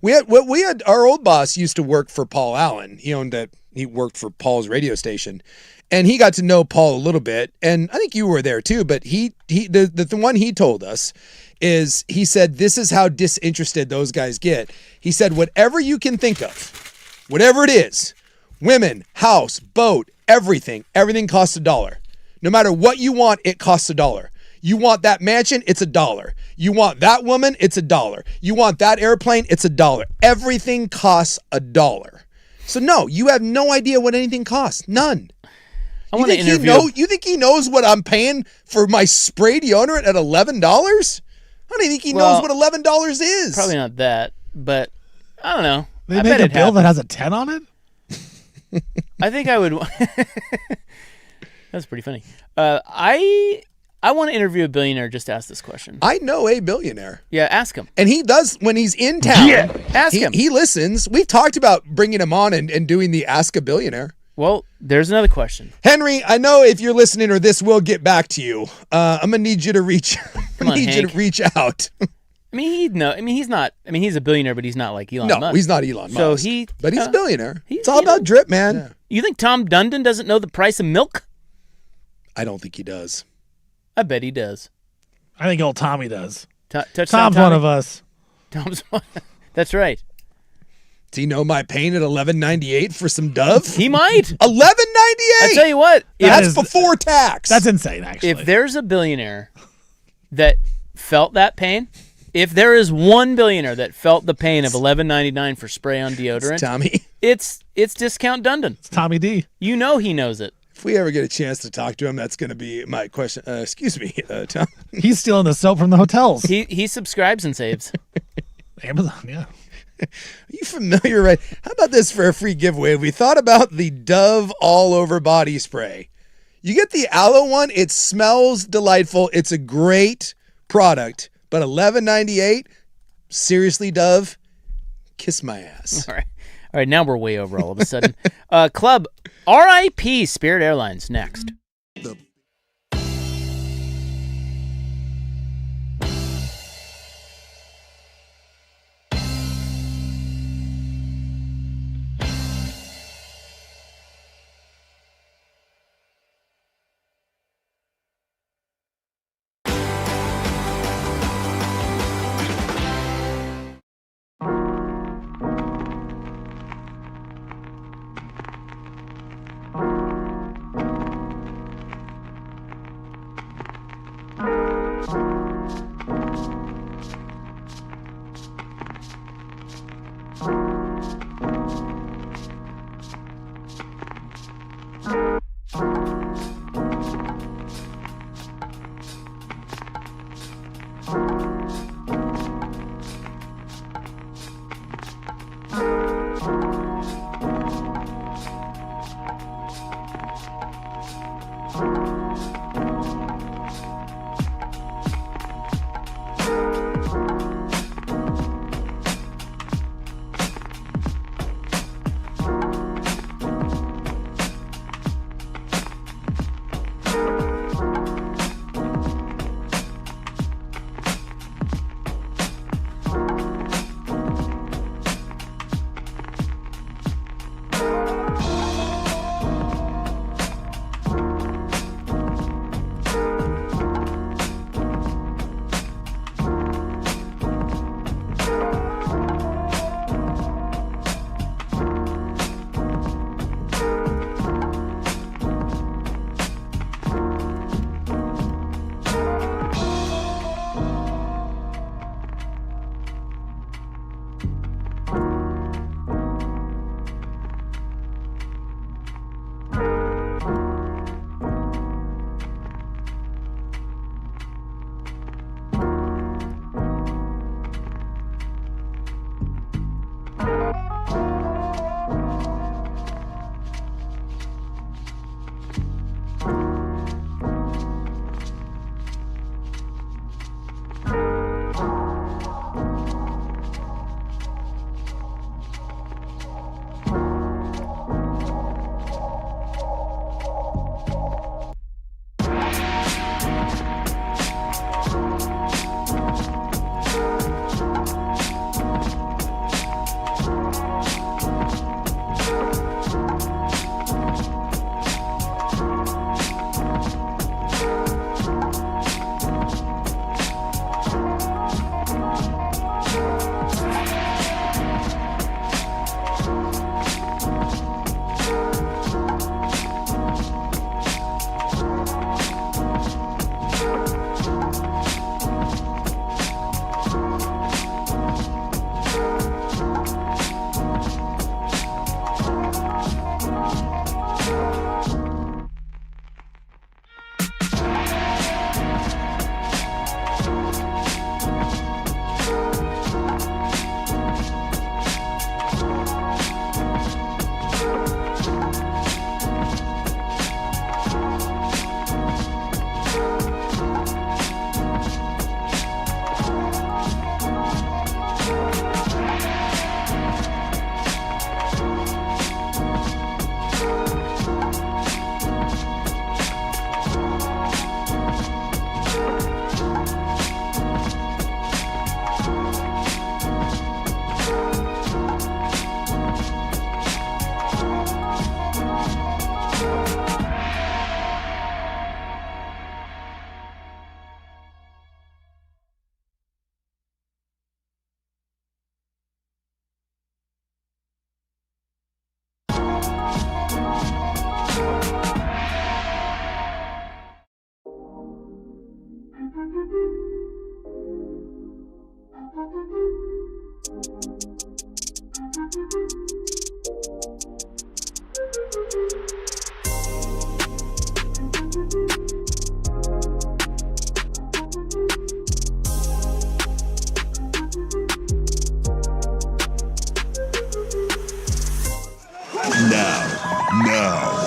We had our old boss used to work for Paul Allen. He worked for Paul's radio station, and he got to know Paul a little bit. And I think you were there too. But the one he told us is, he said, this is how disinterested those guys get. He said, whatever you can think of, whatever it is, women, house, boat, everything costs $1. No matter what you want, it costs $1. You want that mansion, it's $1. You want that woman, it's $1. You want that airplane, it's $1. Everything costs $1. So no, you have no idea what anything costs. None. I want to interview. You think he knows what I'm paying for my spray deodorant at $11? I don't even think he knows what $11 is. Probably not that, but I don't know. They I make bet a it bill happens. that has a 10 on it? I think I would. That's pretty funny. I want to interview a billionaire just to ask this question. I know a billionaire. Yeah, ask him. And he does, when he's in town, Ask him. He listens. We've talked about bringing him on and doing the Ask a Billionaire. Well, there's another question. Henry, I know if you're listening, or this will get back to you. I'm gonna need you to reach. Come on, you to Hank. reach out. I mean, he'd know. I mean, he's not. I mean, he's a billionaire, but he's not like Elon No, Musk. he's not Elon Musk. So but he's a billionaire. he's- It's all about drip, man. You think Tom Dundon doesn't know the price of milk? I don't think he does. I bet he does. I think old Tommy does. Touchdown Tom's Tommy? one of us. Tom's one. That's right. Do you know my pain at $11.98 for some Dove? He might. $11.98. I tell you what. That's is- before tax. That's insane, actually. If there's a billionaire that felt that pain, if there is one billionaire that felt the pain of $11.99 for spray on deodorant, Tommy. it's Discount Dundon. It's Tommy D. You know he knows it. If we ever get a chance to talk to him, that's going to be my question. Excuse me, Tom. He's stealing the soap from the hotels. He subscribes and saves. Amazon, yeah. Are you familiar, right? How about this for a free giveaway? We thought about the Dove all over body spray. You get the aloe one. It smells delightful. It's a great product, but $11.98. Seriously, Dove, kiss my ass. All right. Now we're way over all of a sudden. Club RIP Spirit Airlines next.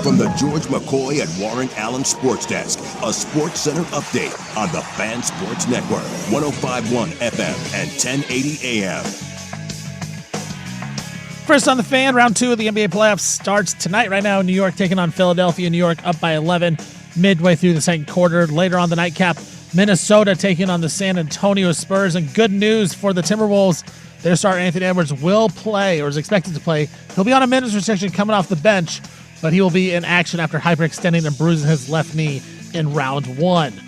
From the George McCoy at Warren Allen Sports Desk, a Sports Center update on the Fan Sports Network, 105.1 FM and 1080 AM. First on the Fan, round 2 of the NBA playoffs starts tonight. Right now, New York taking on Philadelphia. New York up by 11 midway through the second quarter. Later on the nightcap, Minnesota taking on the San Antonio Spurs. And good news for the Timberwolves. Their star Anthony Edwards will play, or is expected to play. He'll be on a minutes restriction coming off the bench, but he will be in action after hyperextending and bruising his left knee in round 1.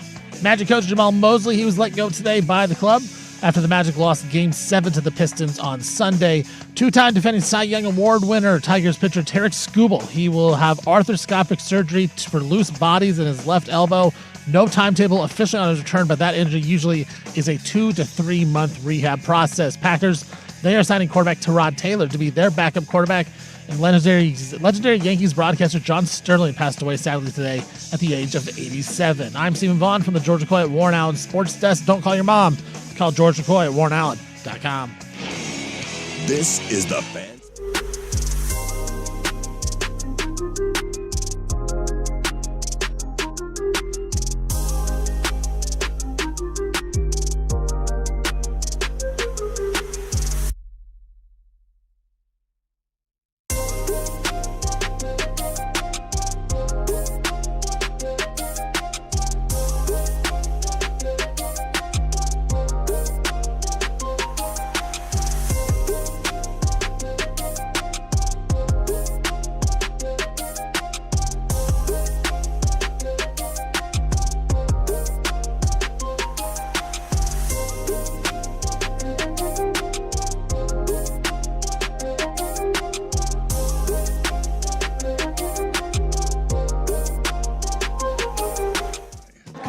Magic coach Jamal Mosley, he was let go today by the club after the Magic lost Game 7 to the Pistons on Sunday. Two-time defending Cy Young Award winner Tigers pitcher Tarek Skubal. He will have arthroscopic surgery for loose bodies in his left elbow. No timetable officially on his return, but that injury usually is a 2 to 3 month rehab process. Packers, they are signing quarterback Tyrod Taylor to be their backup quarterback. And legendary Yankees broadcaster John Sterling passed away sadly today at the age of 87. I'm Stephen Vaughn from the George McCoy at Warren Allen Sports Desk. Don't call your mom. Call George McCoy at warrenallen.com. This is the Fan.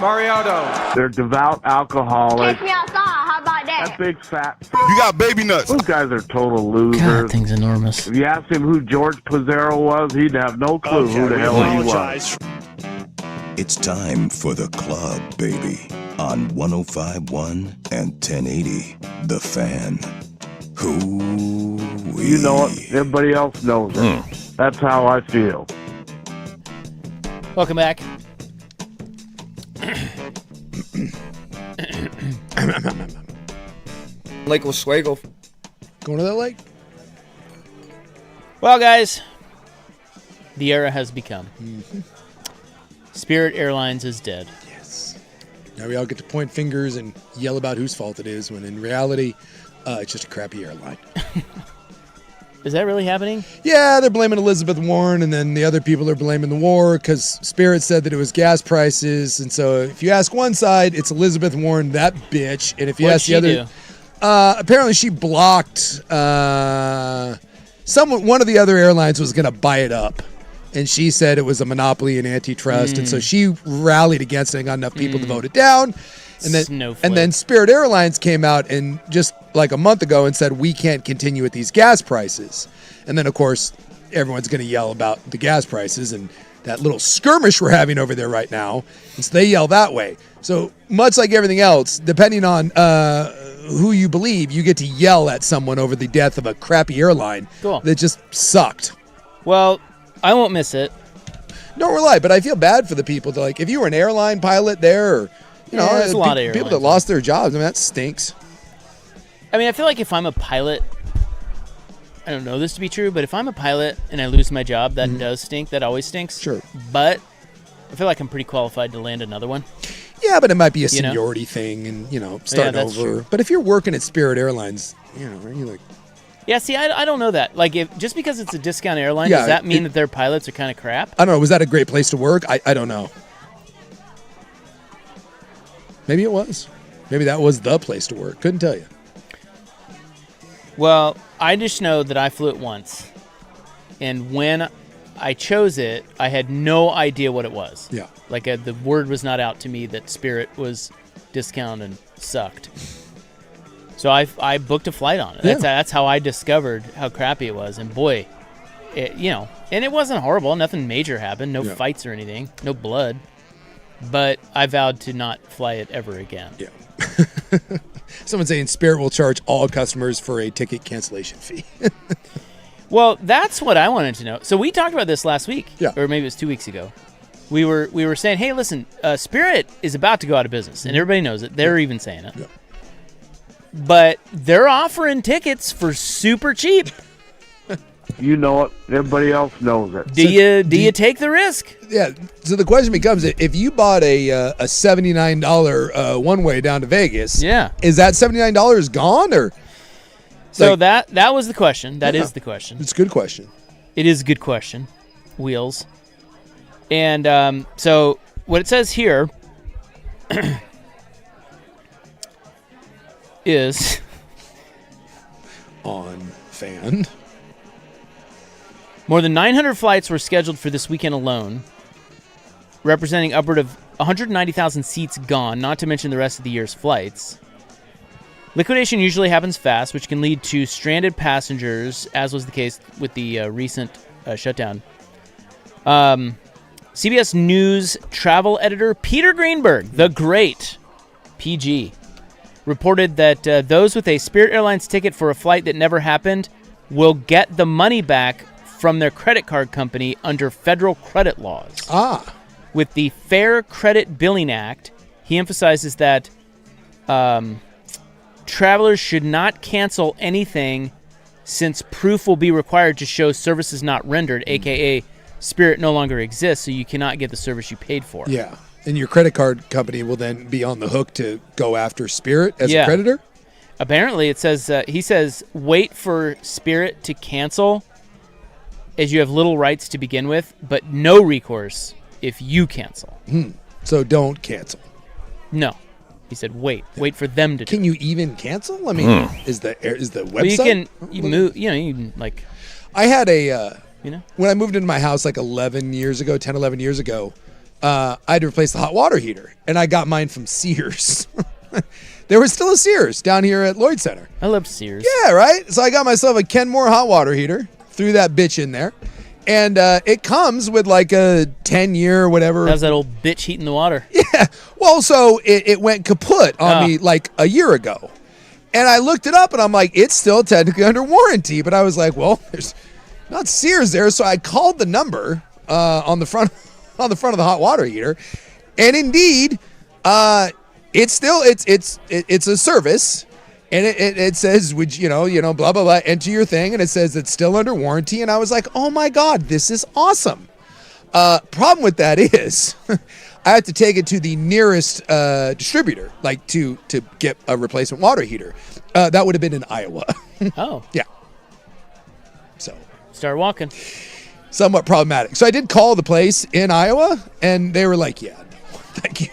Mariotto. They're devout alcoholics. Take me outside. How about that? That big fat. You got baby nuts. Those guys are total losers. God, thing's enormous. If you asked him who George Pizzaro was, he'd have no clue who the hell he was. It's time for the club, baby, on 105.1 and 1080. The Fan. Who You know it. Everybody else knows it. That's how I feel. Welcome back. Lake Oswego. Going to that lake? Well, guys, the era has become. Spirit Airlines is dead. Yes. Now we all get to point fingers and yell about whose fault it is, when in reality, it's just a crappy airline. Is that really happening? Yeah, they're blaming Elizabeth Warren, and then the other people are blaming the war because Spirit said that it was gas prices. And so if you ask one side, it's Elizabeth Warren, that bitch. And if you ask the other, apparently she blocked one of the other airlines was going to buy it up. And she said it was a monopoly and antitrust. And so she rallied against it and got enough people to vote it down. And then Spirit Airlines came out and just like a month ago and said, we can't continue at these gas prices. And then, of course, everyone's going to yell about the gas prices and that little skirmish we're having over there right now. And so they yell that way. So much like everything else, depending on who you believe, you get to yell at someone over the death of a crappy airline that just sucked. Well, I won't miss it. Nor will I, but I feel bad for the people. Like, if you were an airline pilot there, or there's a lot of people that lost their jobs, I mean, that stinks. I mean, I feel like if I'm a pilot, I don't know this to be true, but if I'm a pilot and I lose my job, that does stink. That always stinks. Sure. But I feel like I'm pretty qualified to land another one. Yeah, but it might be a seniority thing and, starting over. True. But if you're working at Spirit Airlines, are you like... Yeah, see, I don't know that. Like, just because it's a discount airline, does that mean that their pilots are kind of crap? I don't know. Was that a great place to work? I don't know. Maybe it was. Maybe that was the place to work. Couldn't tell you. Well, I just know that I flew it once. And when I chose it, I had no idea what it was. Yeah. Like, the word was not out to me that Spirit was discount and sucked. So I booked a flight on it. That's how I discovered how crappy it was. And boy, and it wasn't horrible. Nothing major happened. No fights or anything. No blood. But I vowed to not fly it ever again. Yeah. Someone's saying Spirit will charge all customers for a ticket cancellation fee. Well, that's what I wanted to know. So we talked about this last week, Yeah. or maybe it was 2 weeks ago. We were saying, hey, listen, Spirit is about to go out of business, and everybody knows it. They're even saying it. Yeah. But they're offering tickets for super cheap. You know it. Everybody else knows it. Do you take the risk? Yeah. So the question becomes, if you bought a $79 one way down to Vegas, Yeah. is that $79 gone or? So Like- that was the question. That is Yeah. the question. It's a good question. It is a good question. Wheels. And so what it says here is On fan. more than 900 flights were scheduled for this weekend alone, representing upward of 190,000 seats gone, not to mention the rest of the year's flights. Liquidation usually happens fast, which can lead to stranded passengers, as was the case with the recent shutdown. CBS News travel editor Peter Greenberg, the great PG, reported that those with a Spirit Airlines ticket for a flight that never happened will get the money back from their credit card company under federal credit laws. Ah. With the Fair Credit Billing Act, he emphasizes that travelers should not cancel anything since proof will be required to show services not rendered, a.k.a. Spirit no longer exists, so you cannot get the service you paid for. Yeah. And your credit card company will then be on the hook to go after Spirit as Yeah. a creditor? Apparently, it says he says wait for Spirit to cancel, as you have little rights to begin with, but no recourse if you cancel. So don't cancel. No, he said wait for them to. Can you even cancel? I mean, is the website? Well, you move. You can like. I had a You know. when I moved into my house like 11 years ago, 10, 11 years ago, I had to replace the hot water heater, and I got mine from Sears. There was still a Sears down here at Lloyd Center. I love Sears. Yeah, right? So I got myself a Kenmore hot water heater, threw that bitch in there, and it comes with like a 10-year whatever. How's that old bitch heating the water? Yeah. Well, so it went kaput on me like a year ago. And I looked it up, and I'm like, it's still technically under warranty. But I was like, well, there's not Sears there. So I called the number on the front of the hot water heater. And indeed, it's still it's a service. And it says, would you know, blah, blah, blah, enter your thing. And it says it's still under warranty. And I was like, oh, my God, this is awesome. Problem with that is I had to take it to the nearest distributor, like to get a replacement water heater. That would have been in Iowa. Oh, Yeah. So start walking. somewhat problematic. So I did call the place in Iowa, and they were like, yeah, no, thank you.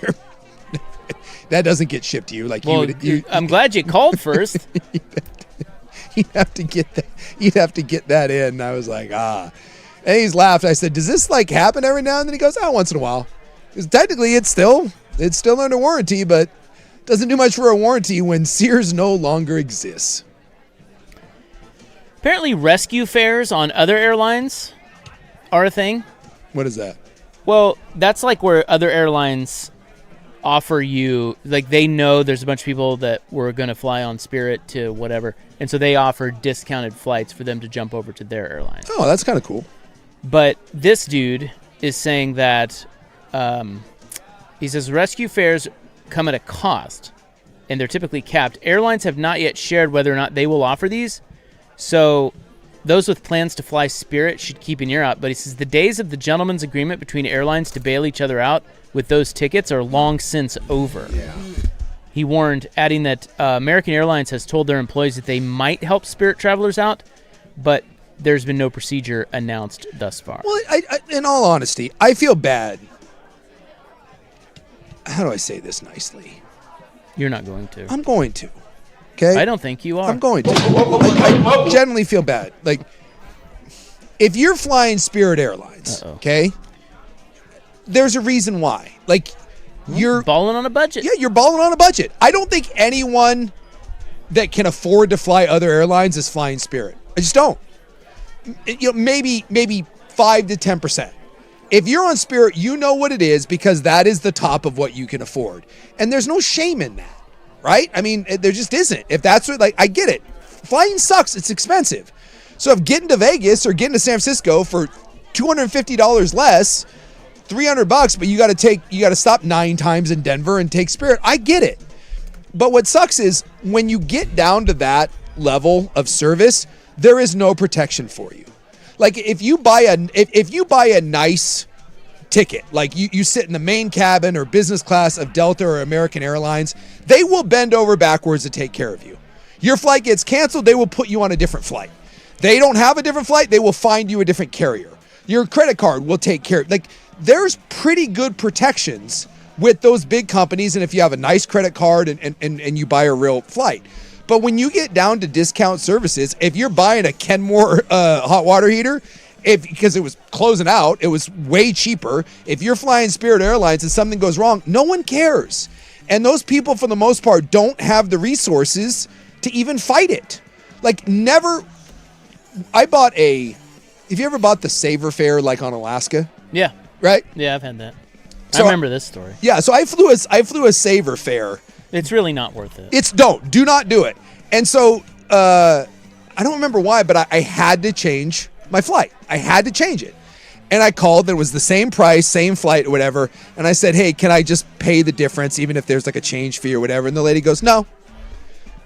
That doesn't get shipped to you. Like Well, I'm glad you called first. you'd have to get that. You'd have to get that in. And I was like, ah. And he's laughed. I said, does this like happen every now and then? He goes, once in a while. Because technically it's still under warranty, but doesn't do much for a warranty when Sears no longer exists. Apparently, rescue fares on other airlines are a thing. What is that? Well, that's like where other airlines offer you, like they know there's a bunch of people that were going to fly on Spirit to whatever, and so they offer discounted flights for them to jump over to their airline. Oh, that's kind of cool. But this dude is saying that he says rescue fares come at a cost, and they're typically capped. Airlines have not yet shared whether or not they will offer these, so those with plans to fly Spirit should keep an ear out. But he says the days of the gentleman's agreement between airlines to bail each other out with those tickets are long since over. Yeah. He warned, adding that American Airlines has told their employees that they might help Spirit travelers out, but there's been no procedure announced thus far. Well, I in all honesty, I feel bad. How do I say this nicely? You're not going to. I'm going to. Okay? I don't think you are. I'm going to. I generally feel bad. Like, if you're flying Spirit Airlines, okay, there's a reason why. Like, you're balling on a budget. Yeah, you're balling on a budget. I don't think anyone that can afford to fly other airlines is flying Spirit. I just don't. Maybe 5 to 10%. If you're on Spirit, you know what it is because that is the top of what you can afford. And there's no shame in that, right? I mean, there just isn't. If that's what, like, I get it. Flying sucks. It's expensive. So if getting to Vegas or getting to San Francisco for $250 less, $300, but you got to stop 9 times in Denver and take Spirit. I get it. But what sucks is when you get down to that level of service, there is no protection for you. Like if you buy a nice ticket, like you sit in the main cabin or business class of Delta or American Airlines, they will bend over backwards to take care of you. Your flight gets canceled, they will put you on a different flight. They don't have a different flight, they will find you a different carrier. Your credit card will take care of, like, there's pretty good protections with those big companies, and if you have a nice credit card and you buy a real flight. But when you get down to discount services, if you're buying a Kenmore hot water heater, because it was closing out, it was way cheaper. If you're flying Spirit Airlines and something goes wrong, no one cares. And those people, for the most part, don't have the resources to even fight it. Like, never. Have you ever bought the Saver fare like on Alaska? Yeah. Right? Yeah, I've had that. So I remember this story. Yeah, so I flew a Saver fare. It's really not worth it. Do not do it. And so I don't remember why, but I had to change my flight. I had to change it. And I called, it was the same price, same flight or whatever. And I said, hey, can I just pay the difference even if there's like a change fee or whatever? And the lady goes, no.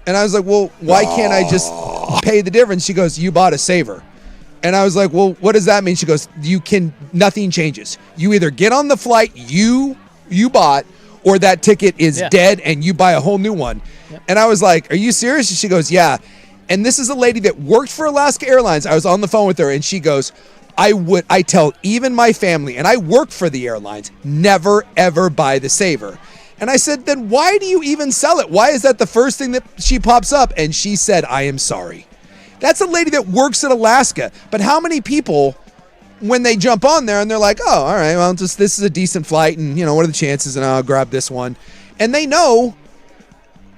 And I was like, well, why can't I just pay the difference? She goes, you bought a Saver. And I was like, well, what does that mean? She goes, nothing changes. You either get on the flight you bought, or that ticket is dead and you buy a whole new one. Yep. And I was like, are you serious? And she goes, yeah. And this is a lady that worked for Alaska Airlines. I was on the phone with her and she goes, I tell even my family, and I work for the airlines, never ever buy the Saver. And I said, then why do you even sell it? Why is that the first thing that she pops up? And she said, I am sorry. That's a lady that works at Alaska. But how many people, when they jump on there and they're like, oh, all right, well, this is a decent flight, and what are the chances? And I'll grab this one. And they know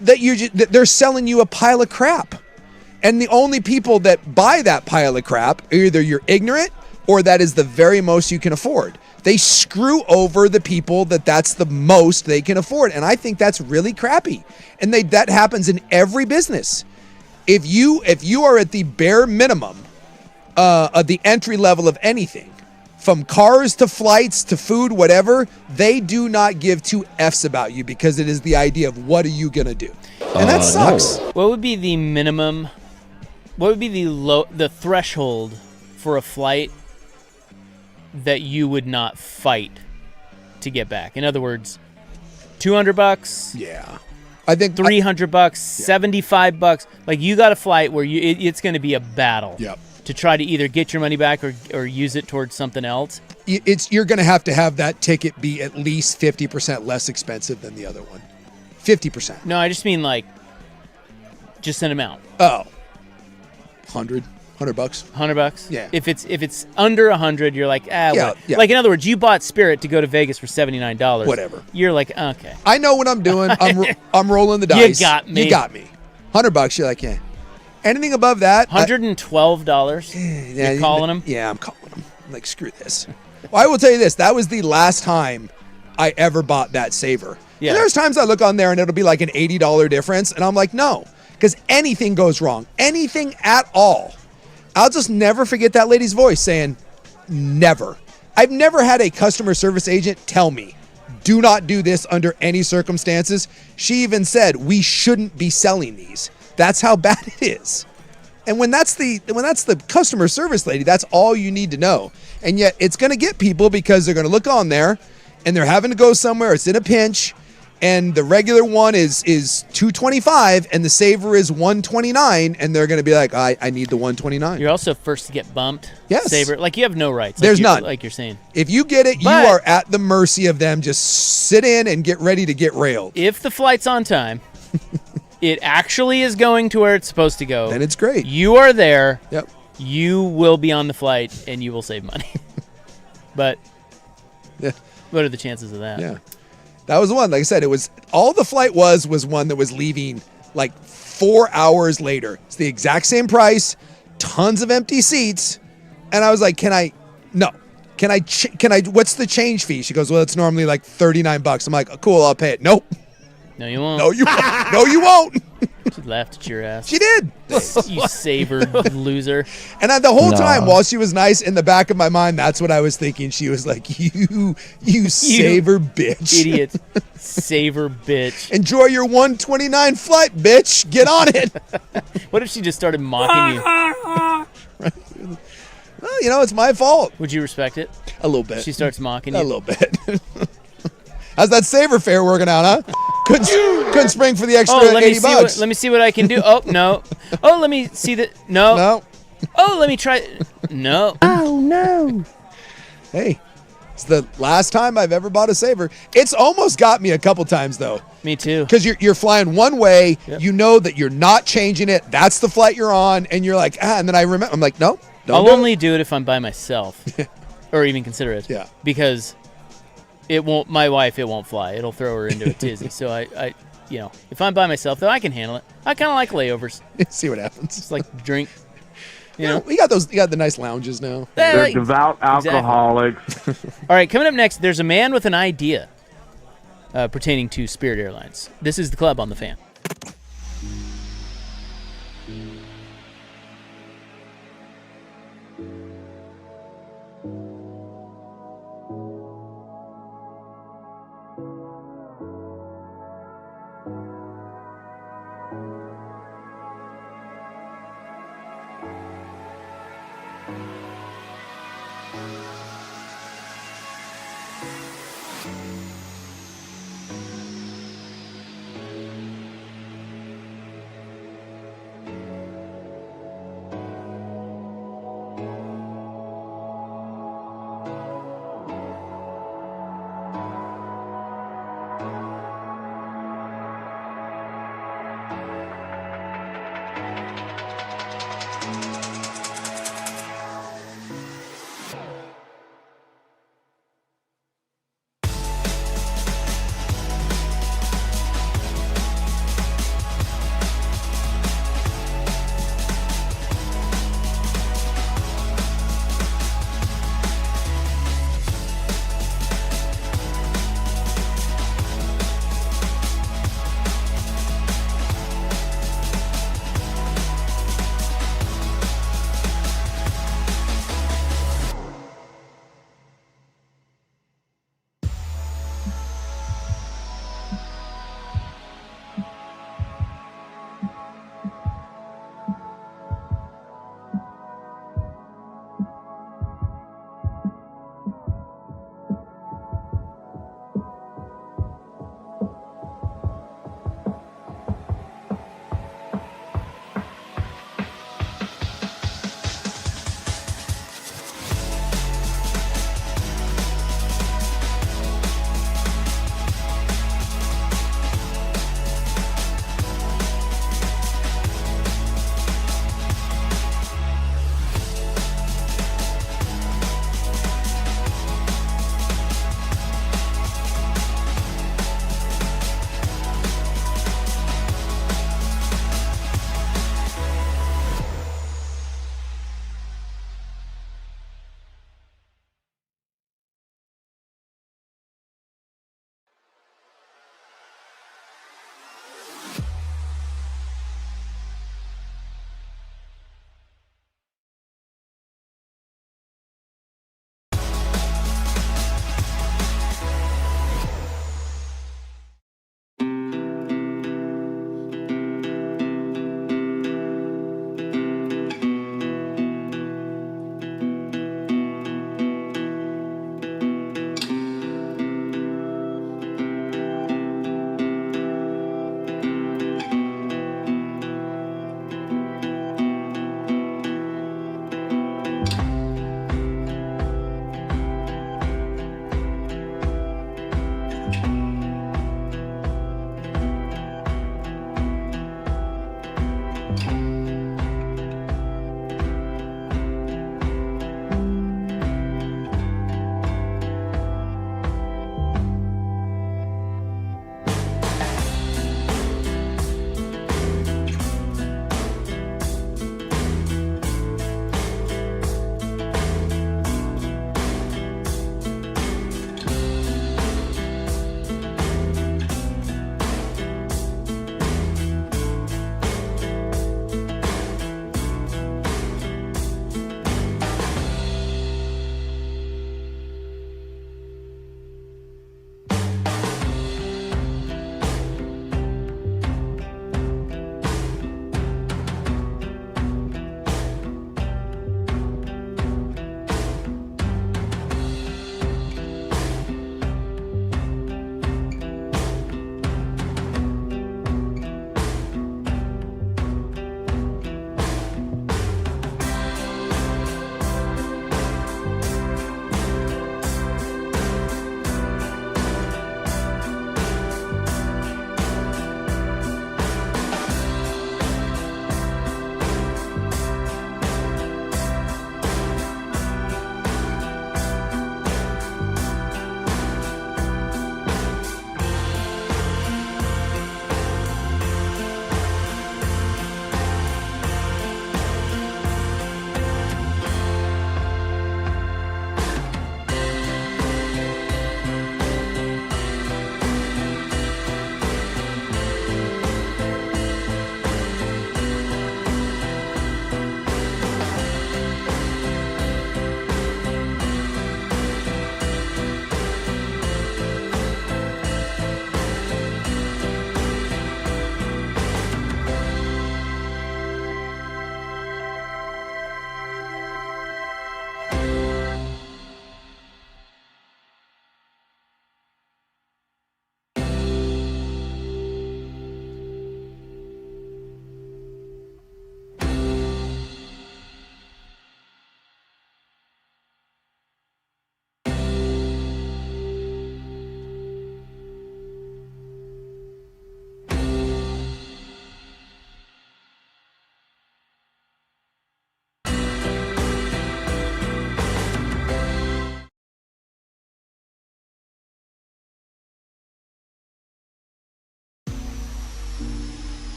that they're selling you a pile of crap. And the only people that buy that pile of crap are either you're ignorant or that is the very most you can afford. They screw over the people that's the most they can afford. And I think that's really crappy. And that happens in every business. If you are at the bare minimum of the entry level of anything, from cars to flights to food, whatever, they do not give two F's about you because it is the idea of what are you going to do? And that sucks. No. What would be the minimum, what would be the threshold for a flight that you would not fight to get back? In other words, $200? Yeah. I think $300, $75. Like, you got a flight where it's going to be a battle. Yep. To try to either get your money back or use it towards something else. You're going to have that ticket be at least 50% less expensive than the other one. 50%. No, I just mean like just an amount. Oh. $100. $100? Yeah. If it's under 100, you're like, yeah. Like, in other words, you bought Spirit to go to Vegas for $79. Whatever. You're like, okay. I know what I'm doing. I'm rolling the dice. You got me. $100. You're like, yeah. Anything above that, $112. You're calling them? Yeah, I'm calling them. I'm like, screw this. Well, I will tell you this. That was the last time I ever bought that Saver. Yeah. And there's times I look on there and it'll be like an $80 difference. And I'm like, no, because anything goes wrong. Anything at all. I'll just never forget that lady's voice saying, never. I've never had a customer service agent tell me, do not do this under any circumstances. She even said, we shouldn't be selling these. That's how bad it is. And when that's the customer service lady, that's all you need to know. And yet it's going to get people because they're going to look on there and they're having to go somewhere. It's in a pinch. And the regular one is $225 and the Saver is $129, and they're going to be like, I need the $129. You're also first to get bumped. Yes. Saver, like, you have no rights. There's none. Like you're saying. If you get it, you are at the mercy of them. Just sit in and get ready to get railed. If the flight's on time, it actually is going to where it's supposed to go. Then it's great. You are there. Yep. You will be on the flight and you will save money. But yeah. What are the chances of that? Yeah. That was the one. Like I said, it was all the flight was one that was leaving like 4 hours later. It's the exact same price, tons of empty seats. And I was like, what's the change fee? She goes, well, it's normally like $39. I'm like, oh, cool, I'll pay it. Nope. No, you won't. No, you won't. She laughed at your ass. She did. You savored loser. And the whole time, while she was nice, in the back of my mind, that's what I was thinking. She was like, you savor bitch. Idiot. Savor bitch. Enjoy your 129 flight, bitch. Get on it. What if she just started mocking you? Well, it's my fault. Would you respect it? A little bit. She starts mocking you? A little bit. How's that saver fare working out, huh? Couldn't spring for the extra $80. Let me see what I can do. Oh, no. Oh, let me see that. No. No. Oh, let me try. No. Oh, no. Hey, it's the last time I've ever bought a saver. It's almost got me a couple times, though. Me too. Because you're flying one way. Yep. You know that you're not changing it. That's the flight you're on. And you're like, and then I remember, I'm like, no. I'll only do it if I'm by myself. Or even consider it. Yeah. Because my wife won't fly. It'll throw her into a tizzy. So I if I'm by myself, though, I can handle it. I kind of like layovers. See what happens. It's like drink. You got the nice lounges now. They're devout alcoholics. Exactly. All right, coming up next, there's a man with an idea pertaining to Spirit Airlines. This is The Club on the Fan.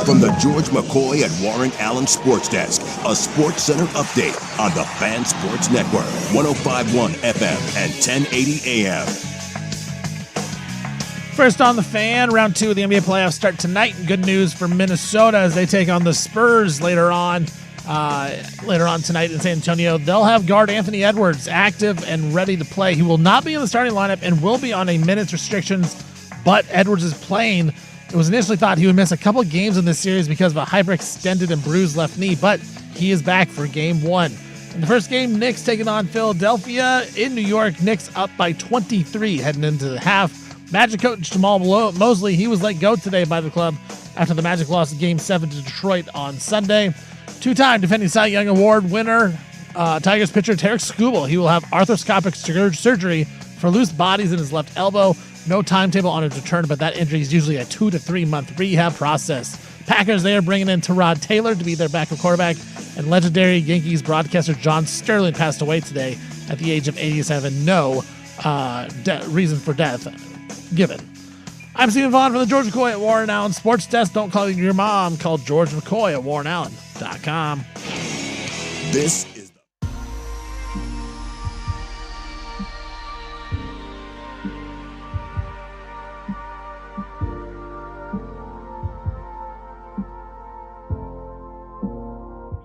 From the George McCoy and Warren Allen Sports Desk, a Sports Center update on the Fan Sports Network, 105.1 FM and 1080 AM. First on the Fan, round 2 of the NBA playoffs start tonight. And good news for Minnesota as they take on the Spurs later on tonight in San Antonio. They'll have guard Anthony Edwards active and ready to play. He will not be in the starting lineup and will be on a minutes restrictions, but Edwards is playing. It was initially thought he would miss a couple of games in this series because of a hyperextended and bruised left knee, but he is back for game 1. In the first game, Knicks taking on Philadelphia in New York. Knicks up by 23 heading into the half. Magic coach Jamal Mosley, he was let go today by the club after the Magic lost Game 7 to Detroit on Sunday. Two-time defending Cy Young Award winner, Tigers pitcher Tarek Skubal. He will have arthroscopic surgery for loose bodies in his left elbow. No timetable on his return, but that injury is usually a 2 to 3 month rehab process. Packers, they are bringing in Tyrod Taylor to be their backup quarterback, and legendary Yankees broadcaster John Sterling passed away today at the age of 87. No reason for death given. I'm Stephen Vaughn from the George McCoy at Warren Allen Sports Desk. Don't call your mom. Call George McCoy at WarrenAllen.com. This is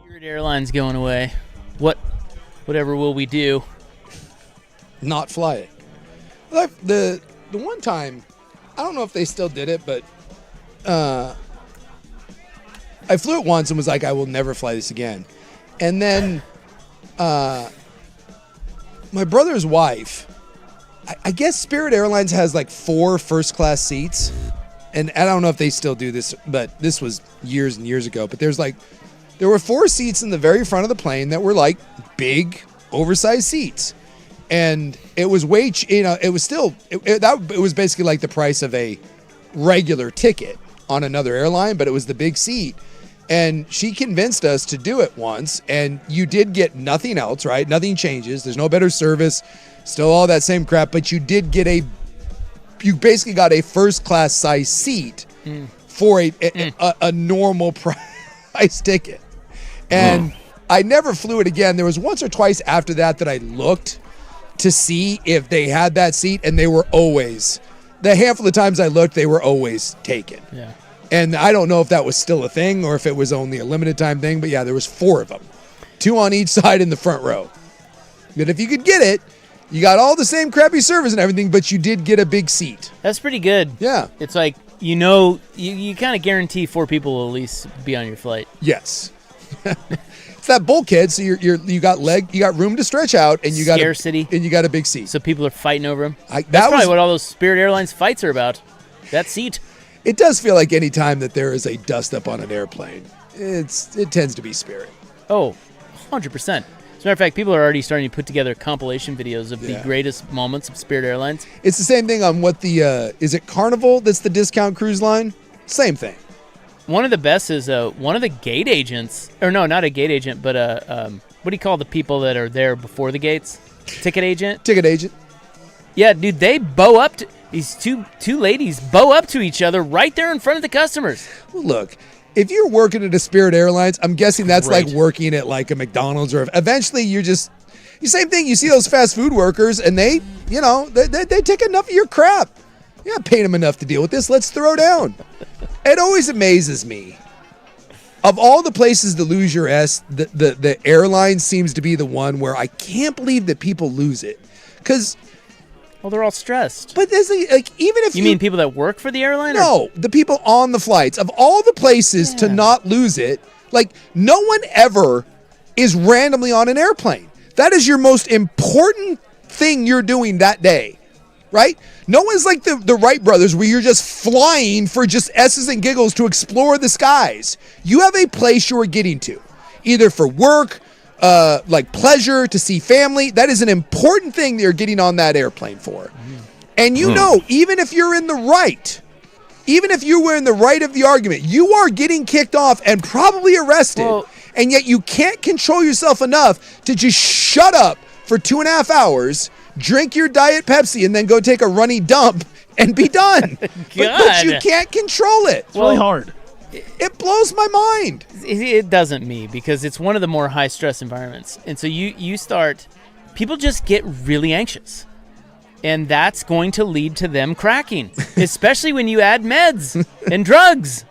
Spirit Airlines going away. Whatever will we do? Not fly it. Like the one time, I don't know if they still did it, but I flew it once and was like, I will never fly this again. And then my brother's wife, I guess Spirit Airlines has like 4 first-class seats. And I don't know if they still do this, but this was years and years ago. But there were 4 seats in the very front of the plane that were like big, oversized seats. And it was it was still, it was basically like the price of a regular ticket on another airline, but it was the big seat. And she convinced us to do it once, and you did get nothing else, right? Nothing changes. There's no better service, still all that same crap, but you did get you basically got a first class size seat for a normal price ticket. And I never flew it again. There was once or twice after that I looked to see if they had that seat, and they were always, the handful of times I looked, they were always taken. Yeah. And I don't know if that was still a thing or if it was only a limited time thing, but yeah, there was 4 of them, 2 on each side in the front row. But if you could get it, you got all the same crappy service and everything, but you did get a big seat. That's pretty good. Yeah. It's like, you kind of guarantee 4 people will at least be on your flight. Yes. It's that bulkhead, so you got room to stretch out, and you got scarcity, and you got a big seat. So people are fighting over them. That's probably what all those Spirit Airlines fights are about. That seat. It does feel like any time that there is a dust up on an airplane, it tends to be Spirit. Oh, 100%. As a matter of fact, people are already starting to put together compilation videos of the greatest moments of Spirit Airlines. It's the same thing on what is it Carnival that's the discount cruise line? Same thing. One of the best is one of the gate agents, or no, not a gate agent, but what do you call the people that are there before the gates? Ticket agent? Ticket agent. Yeah, dude, they bow up to, these two ladies bow up to each other right there in front of the customers. Well, look, if you're working at a Spirit Airlines, I'm guessing that's Great. like working at like a McDonald's, or eventually you same thing. You see those fast food workers, and they take enough of your crap. You're not paying them enough to deal with this. Let's throw down. It always amazes me. Of all the places to lose your S, the airline seems to be the one where I can't believe that people lose it. Because, well, they're all stressed. But there's even if you mean people that work for the airline? No, the people on the flights. Of all the places to not lose it, like no one ever is randomly on an airplane. That is your most important thing you're doing that day, right? No one's like the Wright brothers where you're just flying for just S's and giggles to explore the skies. You have a place you are getting to, either for work, like pleasure, to see family. That is an important thing that you're getting on that airplane for. And even if you're in the right, even if you were in the right of the argument, you are getting kicked off and probably arrested. Well, and yet you can't control yourself enough to just shut up for 2.5 hours, drink your Diet Pepsi, and then go take a runny dump and be done. but you can't control it. It's really hard. It blows my mind. It doesn't me, because it's one of the more high-stress environments. And so people just get really anxious. And that's going to lead to them cracking, especially when you add meds and drugs.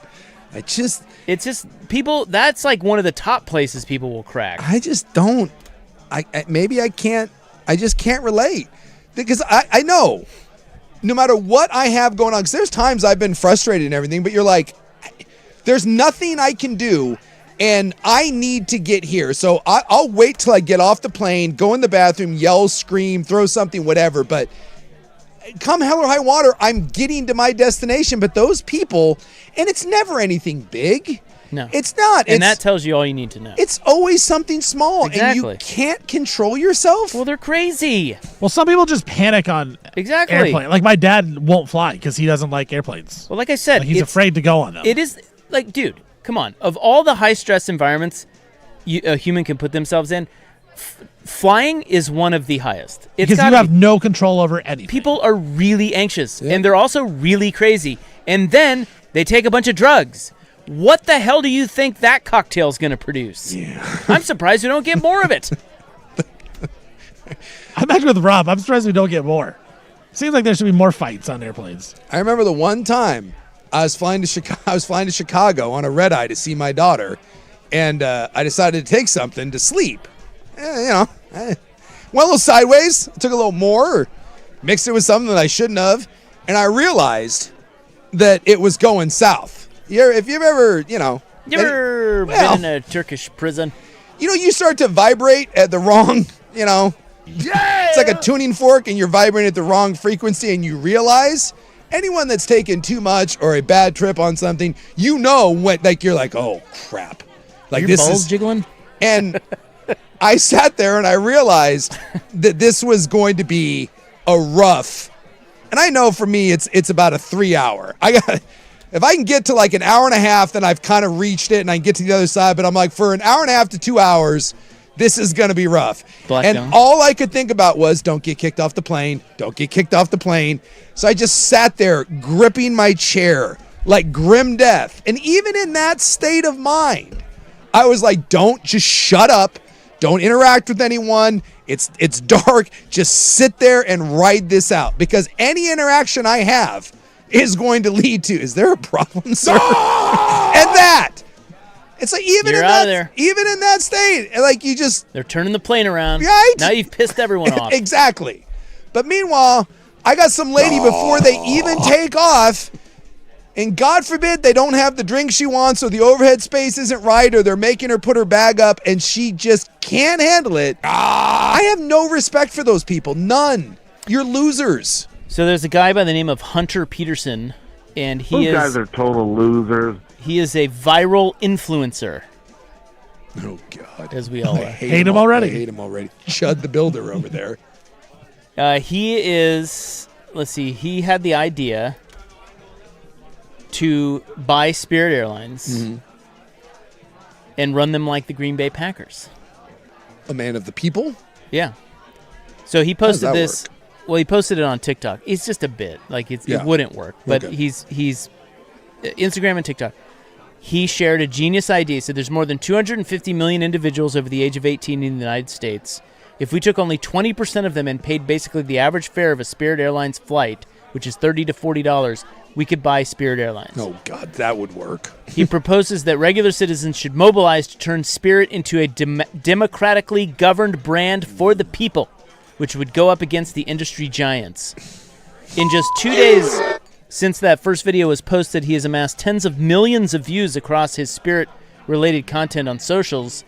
It's just people, that's like one of the top places people will crack. I just don't. Maybe I can't. I just can't relate. Because I know no matter what I have going on, because there's times I've been frustrated and everything, but you're like, there's nothing I can do, and I need to get here. So I'll wait till I get off the plane, go in the bathroom, yell, scream, throw something, whatever. But come hell or high water, I'm getting to my destination. But those people, and it's never anything big. No. It's not. And that tells you all you need to know. It's always something small, exactly. And you can't control yourself. Well, they're crazy. Well, some people just panic on airplane. Like my dad won't fly because he doesn't like airplanes. Well, like I said, he's afraid to go on them. It is like, dude, come on. Of all the high-stress environments a human can put themselves in, flying is one of the highest. Because you have no control over anything. People are really anxious, and they're also really crazy. And then they take a bunch of drugs. What the hell do you think that cocktail's going to produce? Yeah. I'm surprised we don't get more of it. I'm back with Rob. I'm surprised we don't get more. Seems like there should be more fights on airplanes. I remember the one time I was flying to Chicago on a red eye to see my daughter, and I decided to take something to sleep. Went a little sideways. I took a little more, or mixed it with something that I shouldn't have, and I realized that it was going south. If you've ever, You ever been in a Turkish prison? You start to vibrate at the wrong, it's like a tuning fork and you're vibrating at the wrong frequency, and you realize anyone that's taken too much or a bad trip on something, what, like, you're like, oh crap. Like, your this balls is jiggling? And I sat there and I realized that this was going to be a rough, and I know for me it's about a 3 hour. If I can get to like an hour and a half, then I've kind of reached it and I can get to the other side. But I'm like, for an hour and a half to 2 hours, this is going to be rough. All I could think about was, don't get kicked off the plane. Don't get kicked off the plane. So I just sat there gripping my chair like grim death. And even in that state of mind, I was like, just shut up. Don't interact with anyone. It's dark. Just sit there and ride this out. Because any interaction I have is going to lead to, is there a problem, sir? And that. It's like, even in that state, like, they're turning the plane around. Right? Now you've pissed everyone off. Exactly. But meanwhile, I got some lady before they even take off, and God forbid they don't have the drink she wants, or the overhead space isn't right, or they're making her put her bag up and she just can't handle it. I have no respect for those people. None. You're losers. So there's a guy by the name of Hunter Peterson, and Those guys are total losers. He is a viral influencer. Oh, God. As we all hate him already. I hate him already. Chud the Builder over there. He is, he had the idea to buy Spirit Airlines and run them like the Green Bay Packers. A man of the people? Yeah. So he posted How does that this. work? Well, he posted it on TikTok. It's just a bit. Like, it wouldn't work. But Okay. he's Instagram and TikTok. He shared a genius idea. He said there's more than 250 million individuals over the age of 18 in the United States. If we took only 20% of them and paid basically the average fare of a Spirit Airlines flight, which is $30 to $40, we could buy Spirit Airlines. Oh, God, that would work. He proposes that regular citizens should mobilize to turn Spirit into a democratically governed brand for the people, which would go up against the industry giants. In just 2 days since that first video was posted, he has amassed tens of millions of views across his Spirit-related content on socials,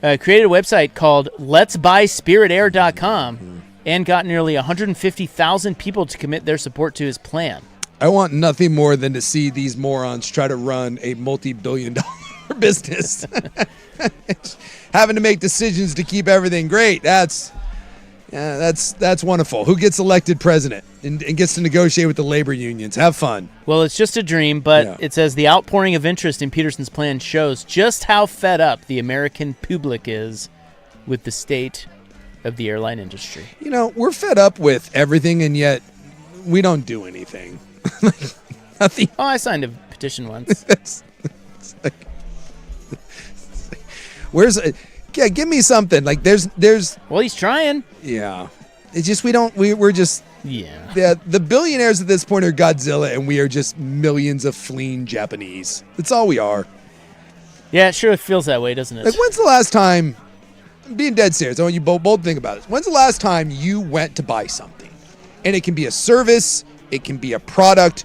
created a website called letsbuyspiritair.com, and got nearly 150,000 people to commit their support to his plan. I want nothing more than to see these morons try to run a multi-billion-dollar business. Having to make decisions to keep everything great. That's wonderful. Who gets elected president and gets to negotiate with the labor unions? Have fun. Well, it's just a dream, but It says the outpouring of interest in Peterson's plan shows just how fed up the American public is with the state of the airline industry. We're fed up with everything, and yet we don't do anything. Nothing. Oh, I signed a petition once. Where's yeah, give me something. Like there's Well, he's trying. yeah. It's just we're just Yeah. the billionaires at this point are Godzilla and we are just millions of fleeing Japanese. That's all we are. Yeah, it sure feels that way, doesn't it? Like when's the last time, I'm being dead serious, I want you both think about this. When's the last time you went to buy something? And it can be a service, it can be a product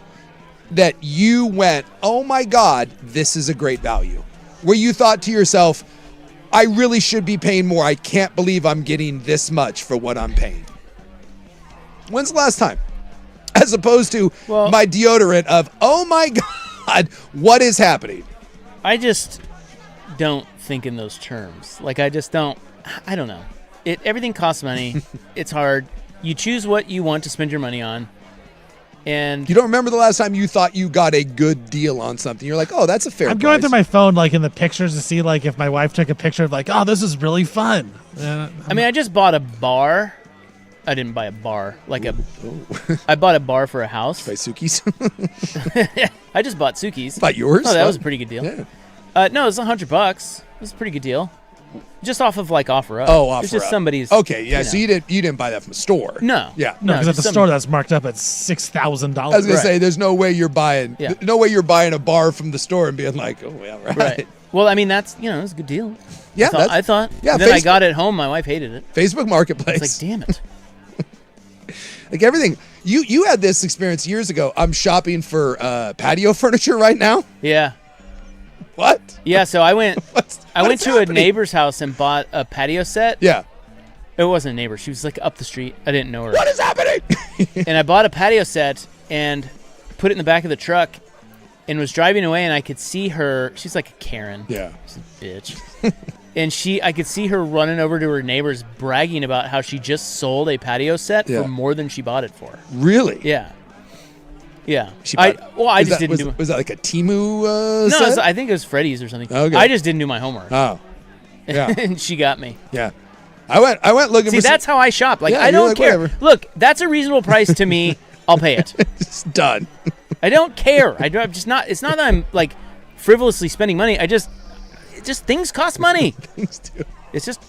that you went, oh my God, this is a great value. Where you thought to yourself, I really should be paying more. I can't believe I'm getting this much for what I'm paying. When's the last time? As opposed to my deodorant of, oh my God, what is happening? I just don't think in those terms. Like, I don't know. Everything costs money. It's hard. You choose what you want to spend your money on. And you don't remember the last time you thought you got a good deal on something. You're like, oh, that's a fair I'm price. going through my phone, like in the pictures, to see like if my wife took a picture of like, oh, this is really fun. I mean, I just bought a bar. I didn't buy a bar. I bought a bar for a house. By Suki's. I just bought Suki's. Bought yours? Oh, that was a pretty good deal. Yeah. No, it was $100. It was a pretty good deal. Just off of like OfferUp. Oh, OfferUp. It's just somebody's. Okay, yeah. So you didn't buy that from a store. No. Yeah. No, because at the just store that's marked up at $6,000. I was gonna say, there's no way you're buying. Yeah. No way you're buying a bar from the store and being like, oh yeah, right. Well, I mean, that's it was a good deal. Yeah, I thought. Yeah. And then I Facebook- got it home. My wife hated it. Facebook Marketplace. It's like, damn it. Like everything. You had this experience years ago. I'm shopping for patio furniture right now. Yeah. What? Yeah. So I went. I went to a happening? neighbor's house and bought a patio set. Yeah. It wasn't a neighbor. She was like up the street. I didn't know her. What is happening? And I bought a patio set and put it in the back of the truck and was driving away, and I could see her. She's like a Karen. Yeah. She's a bitch. And I could see her running over to her neighbors bragging about how she just sold a patio set Yeah. for more than she bought it for. Really? Yeah. Yeah. She I bought- just didn't do Was that like a Timu No, set? I think it was Freddy's or something. Okay. I just didn't do my homework. Oh. Yeah. And she got me. Yeah. I went looking See, for that's how I shop. Like, Yeah, I you're don't like, care. whatever. Look, that's a reasonable price to me. I'll pay it. It's done. I don't care. I'm just not. It's not that I'm like frivolously spending money. Things cost money. Things do. It's just,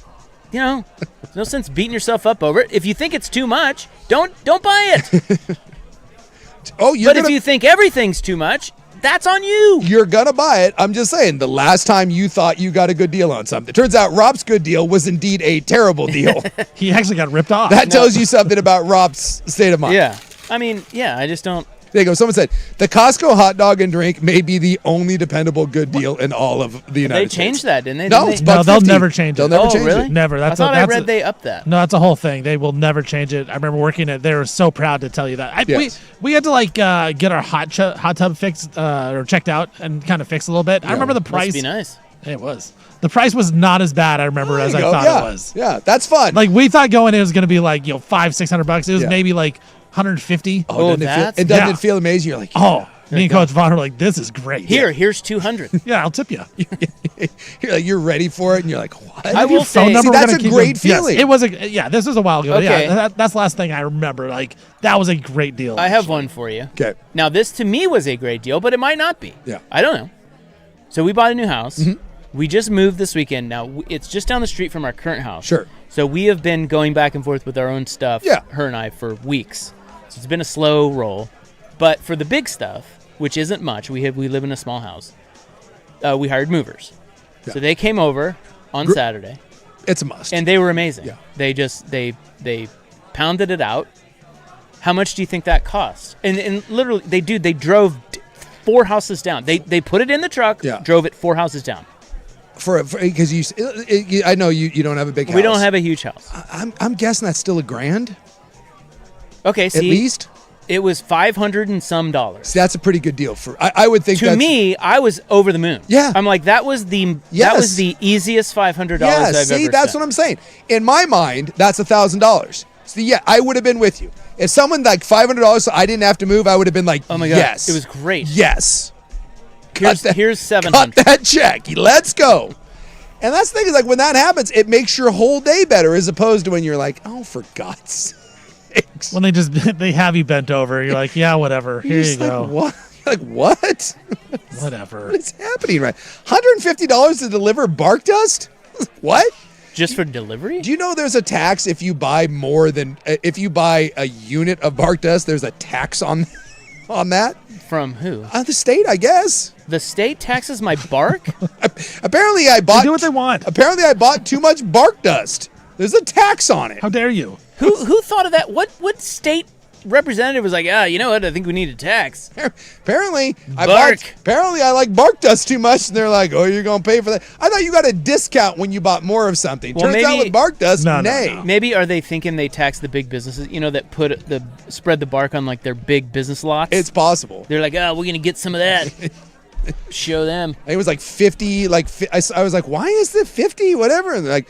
there's no sense beating yourself up over it. If you think it's too much, don't buy it. Oh, But if you think everything's too much, that's on you. You're gonna buy it. I'm just saying, the last time you thought you got a good deal on something, it turns out Rob's good deal was indeed a terrible deal. He actually got ripped off. That tells you something about Rob's state of mind. Yeah. I mean, yeah. I just don't. There you go. Someone said the Costco hot dog and drink may be the only dependable good deal in all of the They United States. changed that, didn't they? No, Didn't it's they? No, they'll $1.50. never change it. They'll never Oh, change really? it. Never. I thought I read they upped that. No, that's a whole thing. They will never change it. I remember working at. They were so proud to tell you that. Yes. We had to like get our hot tub fixed or checked out and kind of fixed a little bit. I remember the price. Must be nice. It was. The price was not as bad. I remember as I There you go. thought Yeah. it was. Yeah, that's fun. Like we thought going in it was going to be like $500-600. It was Yeah. maybe like 150. doesn't that's- it doesn't Yeah. it feel amazing? You're like, Oh, me and Coach Vaughn are like, this is great. Here's 200. Yeah, I'll tip you. you're ready for it, and you're like, what? I will say, See, we're that's gonna a keep great them- yes, feeling. it was this was a while ago. Okay. Yeah, that's the last thing I remember. Like that was a great deal. I have one for you. Okay. Now, this to me was a great deal, but it might not be. Yeah. I don't know. So we bought a new house. We just moved this weekend. Now, it's just down the street from our current house. Sure. So we have been going back and forth with our own stuff, Yeah. her and I, for weeks. So it's been a slow roll. But for the big stuff, which isn't much, we live in a small house, we hired movers. Yeah. So they came over on Saturday, It's a must. and they were amazing. Yeah. They just, they pounded it out. How much do you think that cost? And literally, they drove 4 houses down. They put it in the truck, Yeah. drove it 4 houses down. for because I know you don't have a big house. We don't have a huge house. I'm guessing that's still $1,000 Okay, see, at least. it was $500 and some dollars. See, that's a pretty good deal for. I would think To that's, me, I was over the moon. Yeah. I'm like, that was the Yes. easiest $500 Yeah, I've see, ever that's spent. what I'm saying. In my mind, that's $1,000. See, yeah, I would have been with you. If someone like $500, so I didn't have to move, I would have been like, Oh my god, yes, it was great. yes. Here's Cut that- here's Cut $700. that check. Let's go. And that's the thing is like when that happens, it makes your whole day better as opposed to when you're like, oh, for God's sakes. When they have you bent over, you're like, yeah, whatever. You're Here just you go. like, what? Like, what? Whatever. What is happening right? $150 to deliver bark dust? What? Just for delivery? Do you know there's a tax if you buy if you buy a unit of bark dust, there's a tax on that? From who? The state, I guess. The state taxes my bark? Apparently I bought They do what they want. Apparently I bought too much bark dust. There's a tax on it. How dare you? Who thought of that? What state representative was like, you know what? I think we need a tax. Apparently I like bark dust too much, and they're like, oh, you're gonna pay for that. I thought you got a discount when you bought more of something. Well, Turns out with bark dust, No. Maybe are they thinking they tax the big businesses? You know, that spread the bark on like their big business lots. It's possible. They're like, we're gonna get some of that. Show them. I think it was like 50. I was like, why is it 50? Whatever. And they're like,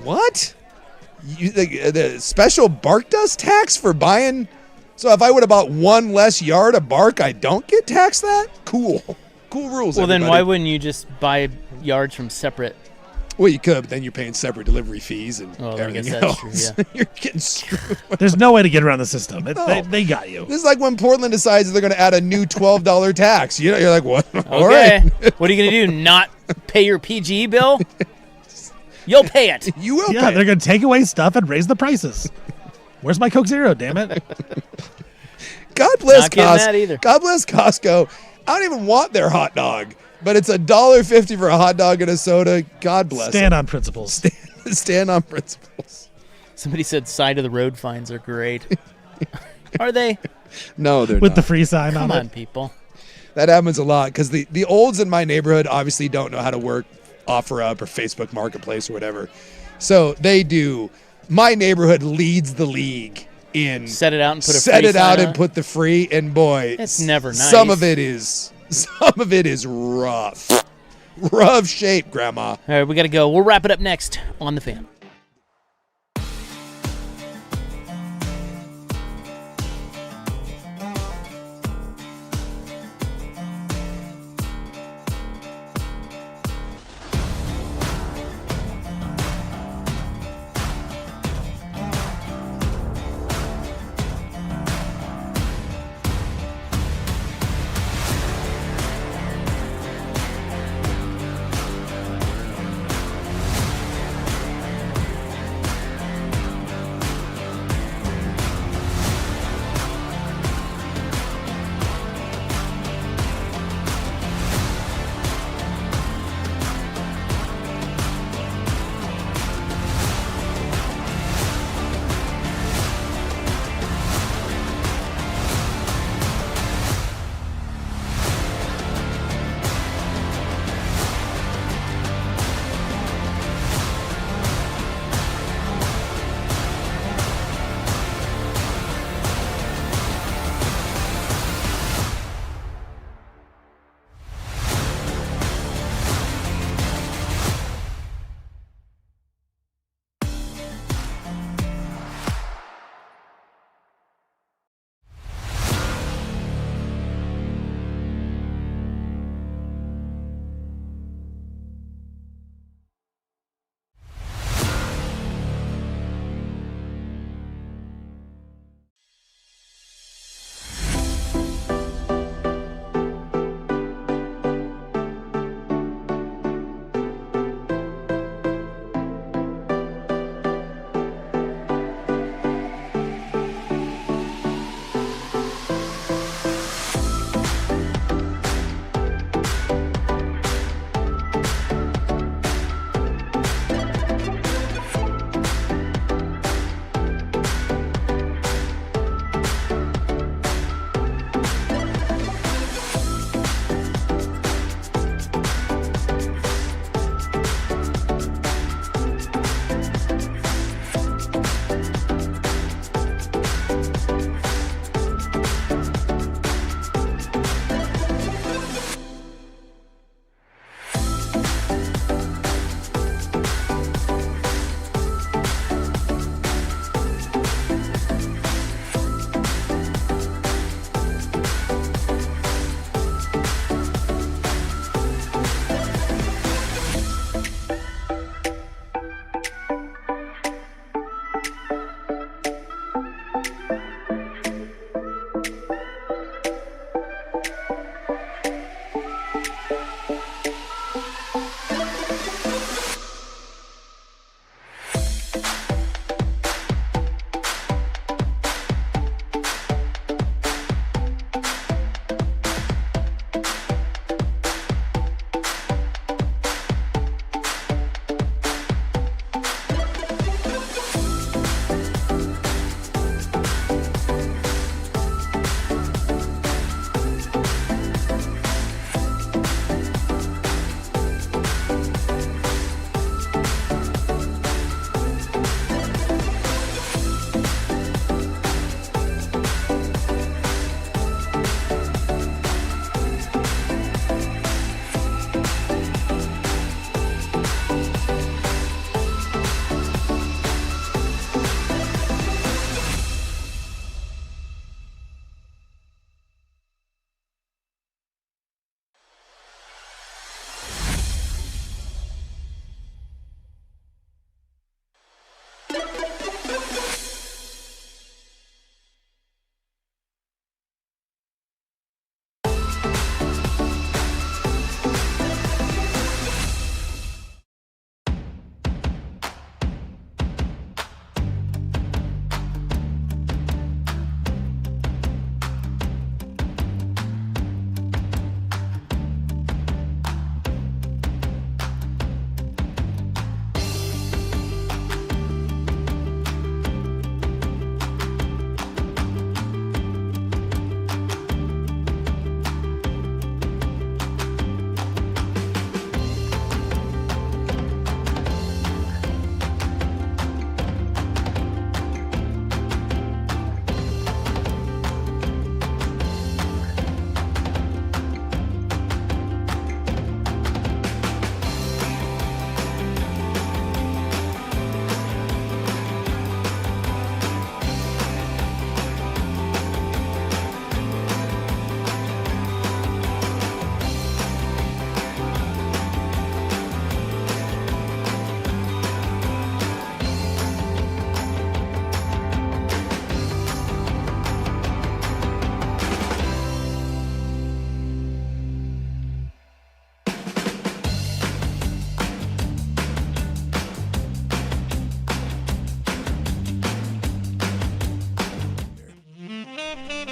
what? The special bark dust tax for buying. So if I would have bought one less yard of bark, I don't get taxed that? Cool rules. Well, then everybody. why wouldn't you just buy yards from separate? Well, you could, but then you're paying separate delivery fees and I everything guess that's else. true, You're getting screwed. There's no way to get around the system. No. They got you. This is like when Portland decides they're going to add a new $12 tax. You know, you're like, what? All Okay. right. What are you gonna do? Not pay your PG bill? You'll pay it. You will Yeah, pay. they're going to take away stuff and raise the prices. Where's my Coke Zero, damn it? God bless Not getting that either. God bless Costco. I don't even want their hot dog, but it's $1.50 for a hot dog and a soda. God bless. Stand on principles. Stand on principles. Somebody said side of the road fines are great. Are they? No, they're With not. the free sign Come on on, it. people. That happens a lot because the olds in my neighborhood obviously don't know how to work OfferUp or Facebook Marketplace or whatever. So they do. My neighborhood leads the league in Set it out and put a set free it out sign and on. put the free. And boy, It's never nice. Some of it is rough. Rough shape, Grandma. All right, we got to go. We'll wrap it up next on The Fan.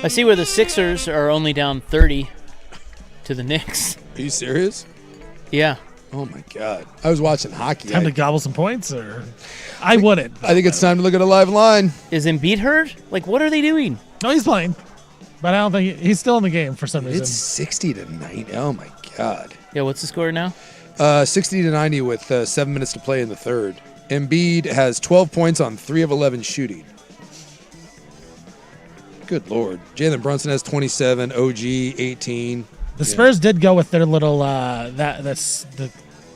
I see where the Sixers are only down 30 to the Knicks. Are you serious? Yeah. Oh my God! I was watching hockey. Time to gobble some points, or I wouldn't. I think it's time to look at a live line. Is Embiid hurt? Like, what are they doing? No, he's playing, but I don't think he's still in the game for some reason. It's 60-90. Oh my God! Yeah, what's the score now? 60-90 with 7 minutes to play in the third. Embiid has 12 points on 3 of 11 shooting. Good Lord! Jalen Brunson has 27. OG 18. The Spurs did go with their little that's the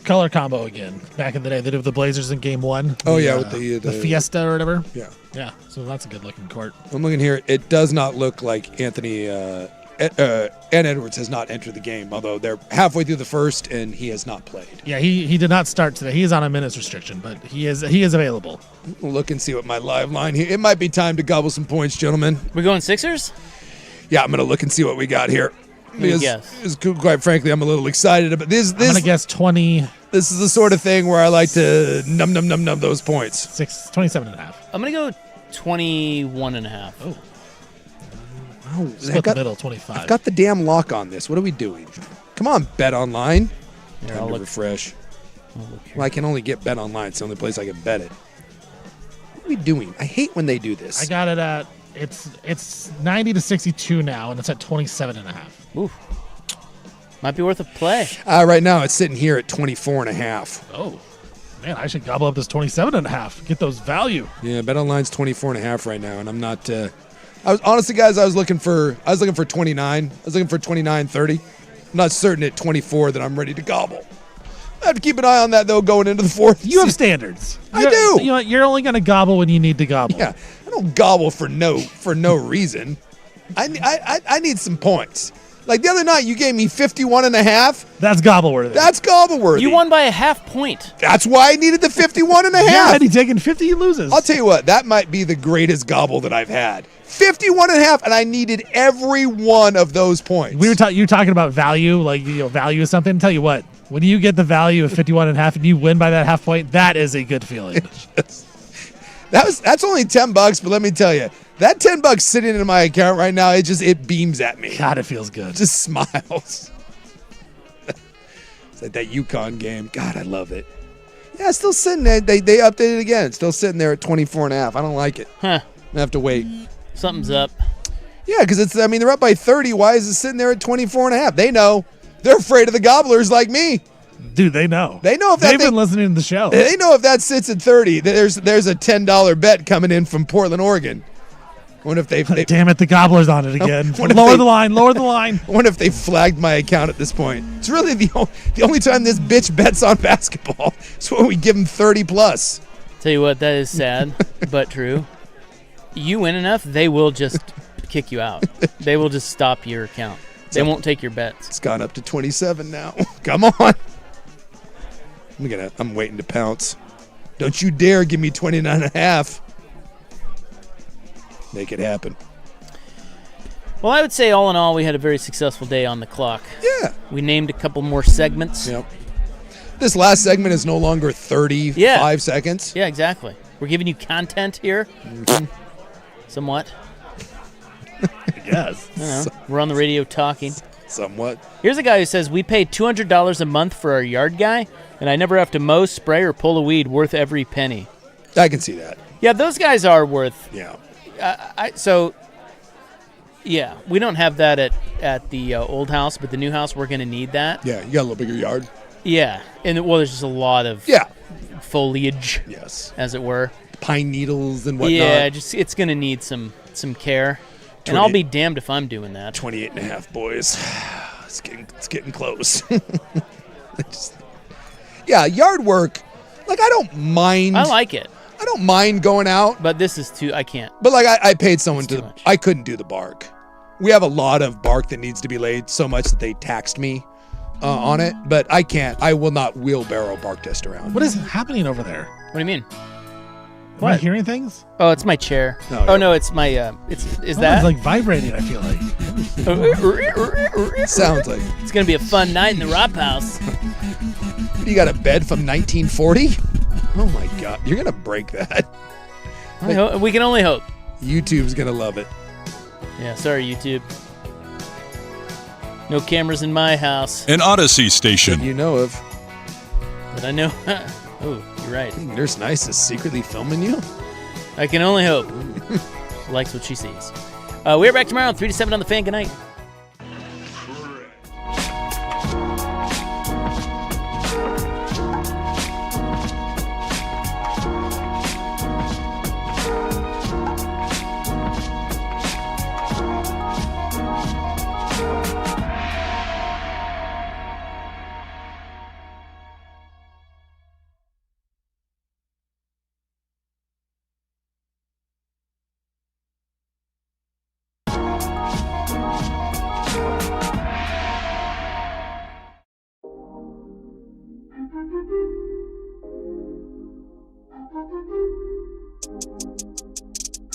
color combo again. Back in the day, they did with the Blazers in Game 1. Oh, the, with the Fiesta or whatever. Yeah. So that's a good looking court. I'm looking here. It does not look like Anthony and Edwards has not entered the game, although they're halfway through the first and he has not played. Yeah, he did not start today. He is on a minutes restriction, but he is available. We'll look and see what my live line here. It might be time to gobble some points, gentlemen. We're going Sixers? Yeah, I'm going to look and see what we got here. Guess. Quite frankly, I'm a little excited about this. I'm gonna guess 20. This is the sort of thing where I like to num those points. 27 and a half. I'm gonna go 21 and a half. Oh, I've got, the middle 25. I've got the damn lock on this. What are we doing? Come on, Bet Online. Here, Time I'll to look. refresh. I'll look here. Well, I can only get Bet Online. It's the only place I can bet it. What are we doing? I hate when they do this. I got it at it's 90 to 62 now, and it's at 27 and a half. Ooh. Might be worth a play. Right now, it's sitting here at 24 and a half. Oh, man, I should gobble up this 27 and a half. Get those value. Yeah, Bet Online's 24 and a half right now, and I'm not. I was honestly, guys, I was looking for 29. I was looking for 29, 30. I'm not certain at 24 that I'm ready to gobble. I have to keep an eye on that though, going into the fourth. You have standards. I do. You know, you're only going to gobble when you need to gobble. Yeah, I don't gobble for no reason. I need some points. Like the other night, you gave me 51 and a half. That's gobble worthy. That's gobble worthy. You won by a half point. That's why I needed the 51 and a Yeah, half. and he taking 50, he loses. I'll tell you what, that might be the greatest gobble that I've had. 51 and a half, and I needed every one of those points. You were talking about value, like value is something. Tell you what, when you get the value of 51 and a half and you win by that half point, that is a good feeling. That's only $10, but let me tell you, that $10 sitting in my account right now, it beams at me. God, it feels good. It just smiles. It's like that UConn game. God, I love it. Yeah, it's still sitting there. They updated it again. It's still sitting there at 24 and a half. I don't like it. Huh. I have to wait. Something's up. Yeah, because they're up by 30. Why is it sitting there at 24 and a half? They know. They're afraid of the gobblers like me. Dude, they know. They know if they've been listening to the show. They know if that sits at 30, there's a $10 bet coming in from Portland, Oregon. I wonder if they Damn it, the gobbler's on it again. Lower the line. I wonder if they flagged my account at this point. It's really the only time this bitch bets on basketball. It's when we give him 30 plus. Tell you what, that is sad, but true. You win enough, they will just kick you out. They will just stop your account. They won't take your bets. It's gone up to 27 now. Come on. I'm waiting to pounce. Don't you dare give me 29 and a half. Make it happen. Well, I would say all in all, we had a very successful day on the clock. Yeah. We named a couple more segments. Yep. This last segment is no longer 35 seconds. Yeah, exactly. We're giving you content here. Mm-hmm. Somewhat. guess. I don't know. We're on the radio talking. Somewhat. Here's a guy who says, we pay $200 a month for our yard guy, and I never have to mow, spray, or pull a weed, worth every penny. I can see that. Yeah, those guys are worth... Yeah. Yeah, we don't have that at the old house, but the new house, we're going to need that. Yeah, you got a little bigger yard. Yeah, and there's just a lot of foliage, yes, as it were. Pine needles and whatnot. Yeah, it's going to need some care. And I'll be damned if I'm doing that. 28 and a half, boys. It's getting close. Yard work. Like, I don't mind. I like it. I don't mind going out. But this is I can't. But, like, I paid someone to... I couldn't do the bark. We have a lot of bark that needs to be laid, so much that they taxed me on it. But I can't. I will not wheelbarrow bark test around. What is happening over there? What do you mean? Am I hearing things? Oh, it's my chair. No, it's my is that? It's like vibrating, I feel like. Sounds like it's gonna be a fun night in the Rop House. You got a bed from 1940? Oh my God, you're gonna break that. We can only hope. YouTube's gonna love it. Yeah, sorry, YouTube. No cameras in my house An Odyssey station. You know of. that I know. Oh, you're right. Nurse Nice is secretly filming you? I can only hope. She likes what she sees. We're back tomorrow, 3 to 7 on the Fan. Good night.